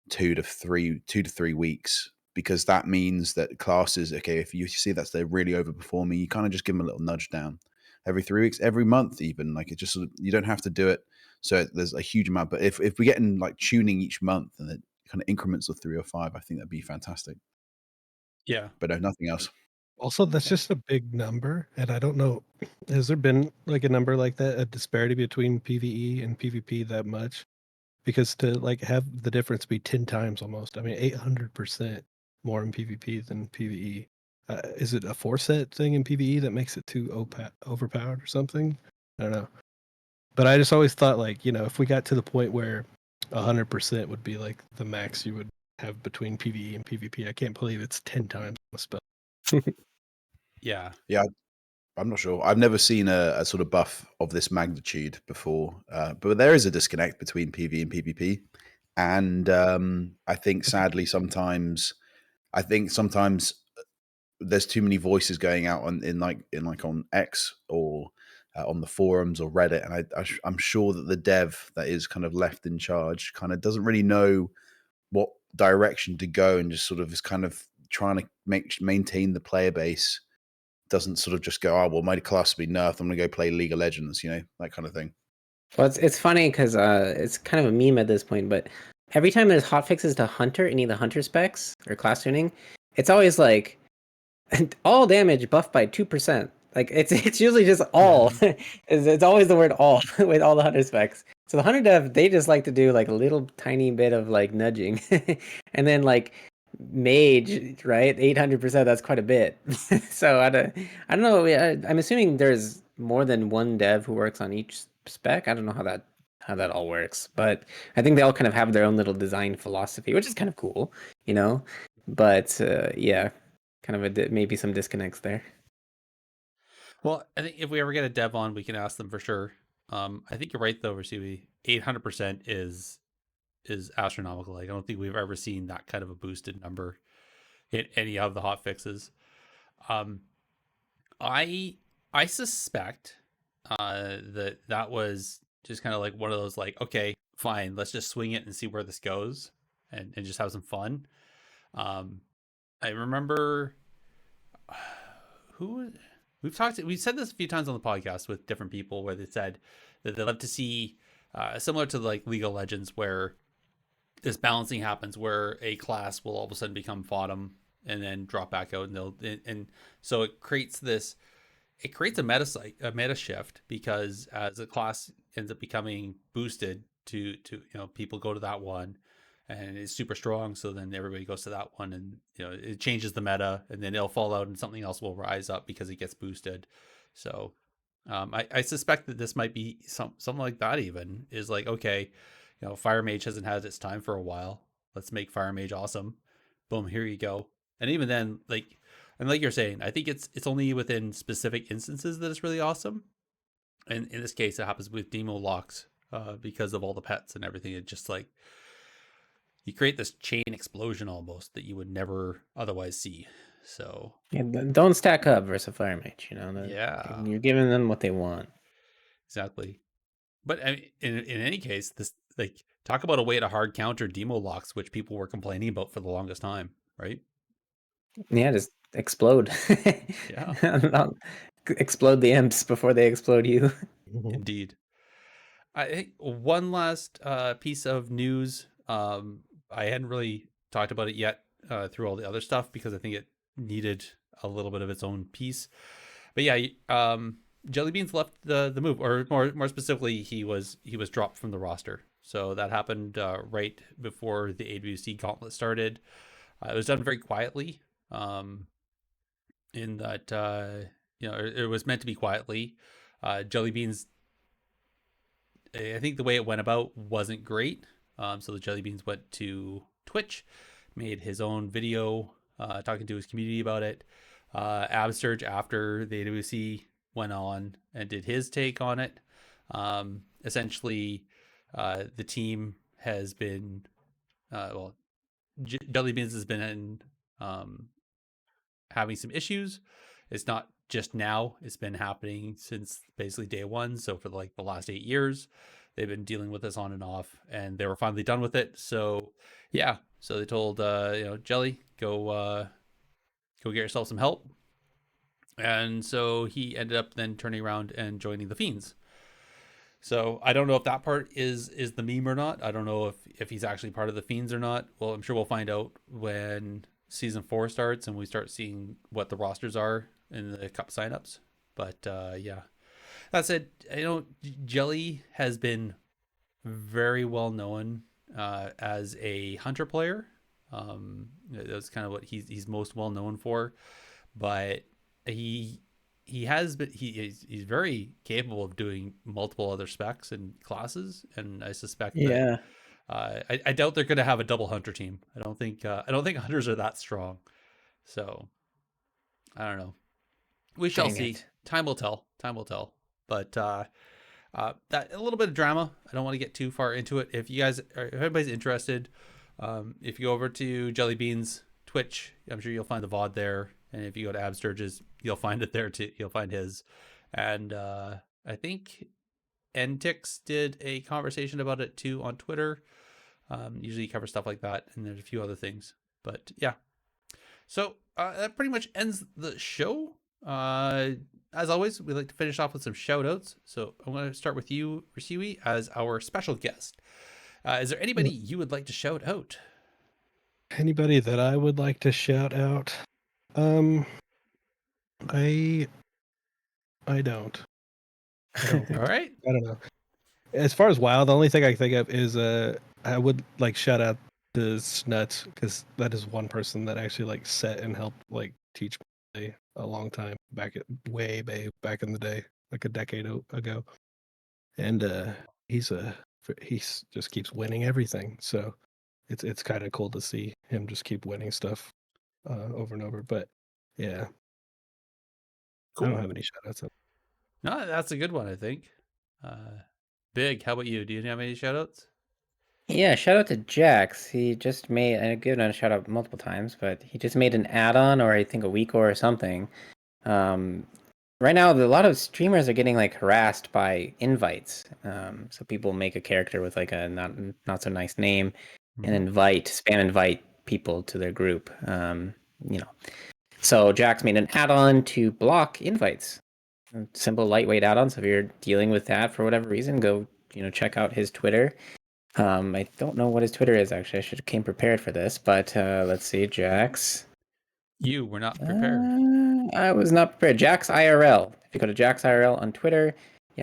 2 to 3 weeks, because that means that classes, okay, if you see that they're really overperforming, you kind of just give them a little nudge down every 3 weeks, every month, even. Like, it just sort of, you don't have to do it. So there's a huge amount. But if we get in like tuning each month and it kind of increments of 3 or 5, I think that'd be fantastic. Yeah. But no, nothing else. Also, that's just a big number, and I don't know, has there been like a number like that, a disparity between PvE and PvP that much? Because to like have the difference be 10 times almost, I mean, 800% more in PvP than PvE. Is it a 4 set thing in PvE that makes it too overpowered or something? I don't know. But I just always thought, like, if we got to the point where 100% would be like the max you would have between PvE and PvP, I can't believe it's 10 times the spell. Yeah. Yeah, I'm not sure. I've never seen a sort of buff of this magnitude before, but there is a disconnect between PvE and PvP, and I think sadly sometimes there's too many voices going out in on X or on the forums or Reddit, and I'm sure that the dev that is kind of left in charge kind of doesn't really know what direction to go, and just sort of is kind of trying to maintain the player base. Doesn't sort of just go, oh well, my class will be nerfed, I'm gonna go play League of Legends, that kind of thing. Well, it's funny because it's kind of a meme at this point, but every time there's hotfixes to Hunter, any of the Hunter specs or class tuning, it's always like all damage buffed by 2%. Like it's usually just all. It's always the word all with all the Hunter specs. So the Hunter dev, they just like to do like a little tiny bit of like nudging, and then like mage, right? 800%. That's quite a bit. So I don't know. I'm assuming there's more than one dev who works on each spec. I don't know how that all works, but I think they all kind of have their own little design philosophy, which is kind of cool, you know. But yeah, kind of maybe some disconnects there. Well, I think if we ever get a dev on, we can ask them for sure. I think you're right though, Raishiwi. 800% is astronomical. Like, I don't think we've ever seen that kind of a boosted number in any of the hot fixes. Um, I I suspect that was just kind of like one of those, like, okay, fine, let's just swing it and see where this goes, and just have some fun. Um, I remember who we've said this a few times on the podcast with different people, where they said that they love to see similar to like League of Legends, where this balancing happens, where a class will all of a sudden become bottom and then drop back out, and so it creates a meta shift, because as a class ends up becoming boosted to people go to that one and it's super strong, so then everybody goes to that one, and it changes the meta, and then it'll fall out and something else will rise up because it gets boosted. So I suspect that this might be something like that. Even is like, okay, Fire Mage hasn't had its time for a while, let's make Fire Mage awesome. Boom, here you go. And even then, like you're saying, I think it's only within specific instances that it's really awesome. And in this case, it happens with demo locks, because of all the pets and everything. It just like, you create this chain explosion almost that you would never otherwise see. So Yeah, don't stack up versus Fire Mage. yeah, You're giving them what they want. exactly. But I mean, in any case, this, like, talk about a way to hard counter demo locks, which people were complaining about for the longest time, right? Yeah, just explode. Yeah, Explode the imps before they explode you. indeed. I think one last piece of news. I hadn't really talked about it yet through all the other stuff, because I think it needed a little bit of its own piece. But yeah, Jellybeans left the move, or more specifically, he was dropped from the roster. So that happened right before the AWC Gauntlet started. It was done very quietly, in that it was meant to be quietly. Jellybeans, I think the way it went about wasn't great. So the Jellybeans went to Twitch, made his own video talking to his community about it. Absurge, after the AWC, went on and did his take on it. essentially, the team has been, Jelly Beans has been having some issues. It's not just now; it's been happening since basically day one. So for like the last 8 years, they've been dealing with this on and off, and they were finally done with it. So yeah, so they told Jelly, go get yourself some help. And so he ended up then turning around and joining the Fiends. So I don't know if that part is the meme or not. I don't know if he's actually part of the Fiends or not. Well, I'm sure we'll find out when season 4 starts and we start seeing what the rosters are in the cup signups. But yeah, that said, Jelly has been very well known as a hunter player. That's kind of what he's most well known for. But he's very capable of doing multiple other specs and classes, and I suspect that I doubt they're going to have a double hunter team. I don't think hunters are that strong. So I don't know. We shall see. Time will tell. Time will tell. But that a little bit of drama. I don't want to get too far into it. If anybody's interested, if you go over to Jelly Beans Twitch, I'm sure you'll find the VOD there. And if you go to Absturges, you'll find it there too. You'll find his. And I think Ntix did a conversation about it too on Twitter. Usually he covers stuff like that, and there's a few other things. But yeah. So that pretty much ends the show. As always, we like to finish off with some shout outs. So I'm going to start with you, Raishiwi, as our special guest. Is there anybody you would like to shout out? Anybody that I would like to shout out? I don't. All right. I don't know. As far as WoW, the only thing I can think of is I would like shout out to Snuts, because that is one person that actually like set and helped like teach me a long time back back in the day, like a decade ago. And he's just keeps winning everything. So it's kind of cool to see him just keep winning stuff over and over. But yeah, Cool. I don't have any shout outs. No, that's a good one, I think. Big, how about you? Do you have any shout outs? Yeah, shout out to Jax. He just made, I've given a shout out multiple times, but he just made an add-on, or I think a week or something. Right now, a lot of streamers are getting like harassed by invites. So people make a character with like a not so nice name and spam invite people to their group. So Jax made an add-on to block invites. Simple, lightweight add-on. So if you're dealing with that for whatever reason, go check out his Twitter. I don't know what his Twitter is, actually. I should have came prepared for this, but let's see, Jax. You were not prepared. I was not prepared. Jax IRL. If you go to Jax IRL on Twitter,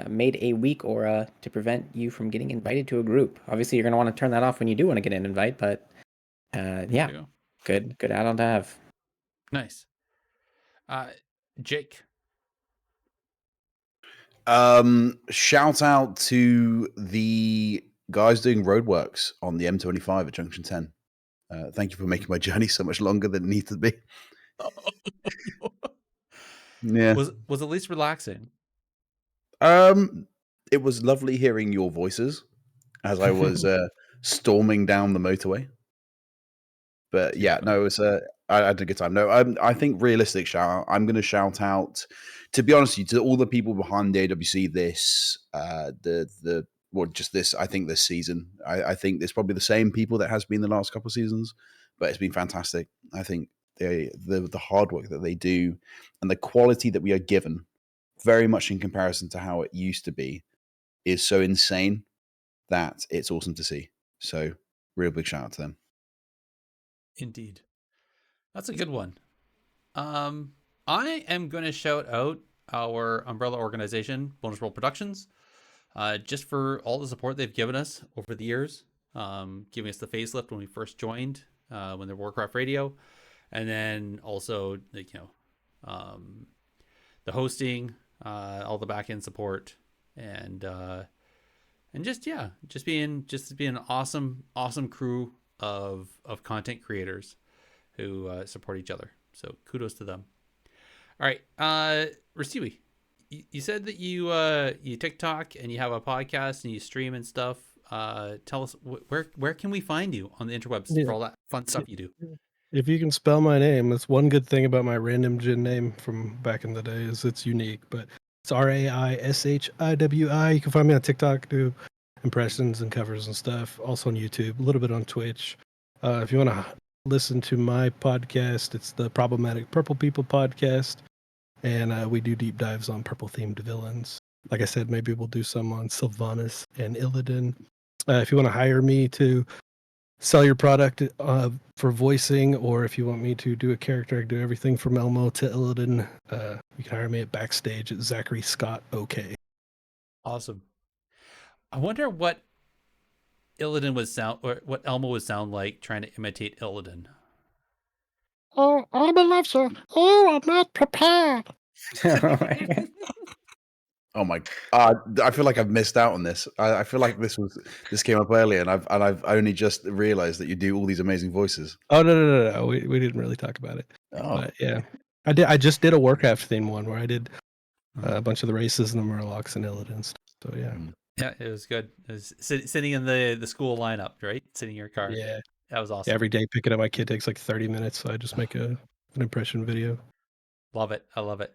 made a weak aura to prevent you from getting invited to a group. Obviously, you're going to want to turn that off when you do want to get an invite, but good add-on to have. Nice. Jake. Shout out to the guys doing roadworks on the M25 at Junction 10. Thank you for making my journey so much longer than it needed to be. Yeah. Was at least relaxing. It was lovely hearing your voices as I was storming down the motorway. But yeah, no, it was I had a good time. No, I think realistic shout out. I'm going to shout out, to be honest with you, to all the people behind the AWC this I think this season. I think it's probably the same people that has been the last couple of seasons, but it's been fantastic. I think the hard work that they do and the quality that we are given, very much in comparison to how it used to be, is so insane that it's awesome to see. So real big shout out to them. Indeed. That's a good one. I am going to shout out our umbrella organization, Bonus Roll Productions, just for all the support they've given us over the years, giving us the facelift when we first joined, when they're Warcraft Radio, and then also the hosting, all the back end support, and just being an awesome crew of content creators who support each other. So kudos to them. All right, Raishiwi, you said that you TikTok and you have a podcast and you stream and stuff. Tell us where can we find you on the interwebs Yeah. for all that fun stuff you do? If you can spell my name, that's one good thing about my random gen name from back in the day is it's unique. But it's Raishiwi. You can find me on TikTok, do impressions and covers and stuff. Also on YouTube, a little bit on Twitch. If you want to listen to my podcast, it's the Problematic Purple People podcast, and we do deep dives on purple themed villains. Like I said, maybe we'll do some on Sylvanas and Illidan. If you want to hire me to sell your product for voicing, or if you want me to do a character, I can do everything from Elmo to Illidan. You can hire me at backstage at Zachary Scott OK. Awesome. I wonder what Illidan would sound, or what Elmo would sound like trying to imitate Illidan. Oh, Elmo loves you. Oh, I'm not prepared. Oh my! I feel like I've missed out on this. I feel like this came up earlier, and I've only just realized that you do all these amazing voices. Oh no. We didn't really talk about it. Oh, But yeah, I just did a Warcraft theme one where I did a bunch of the races and the Murlocs and Illidan. So yeah. Yeah, it was good. It was sitting in the school lineup, right? Sitting in your car. Yeah. That was awesome. Every day picking up my kid takes like 30 minutes, so I just make an impression video. Love it. I love it.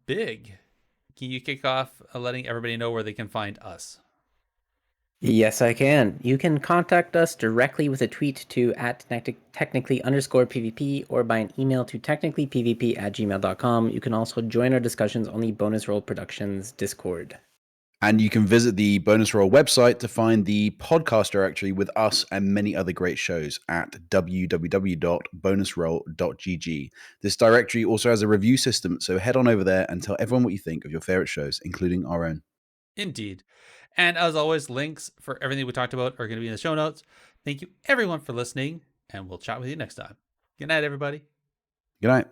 Big. Can you kick off letting everybody know where they can find us? Yes, I can. You can contact us directly with a tweet to @technically_PvP or by an email to technicallypvp@gmail.com. You can also join our discussions on the Bonus Roll Productions Discord. and you can visit the Bonus Roll website to find the podcast directory with us and many other great shows at www.bonusroll.gg. This directory also has a review system, so head on over there and tell everyone what you think of your favorite shows, including our own. Indeed. And as always, links for everything we talked about are going to be in the show notes. Thank you, everyone, for listening, and we'll chat with you next time. Good night, everybody. Good night.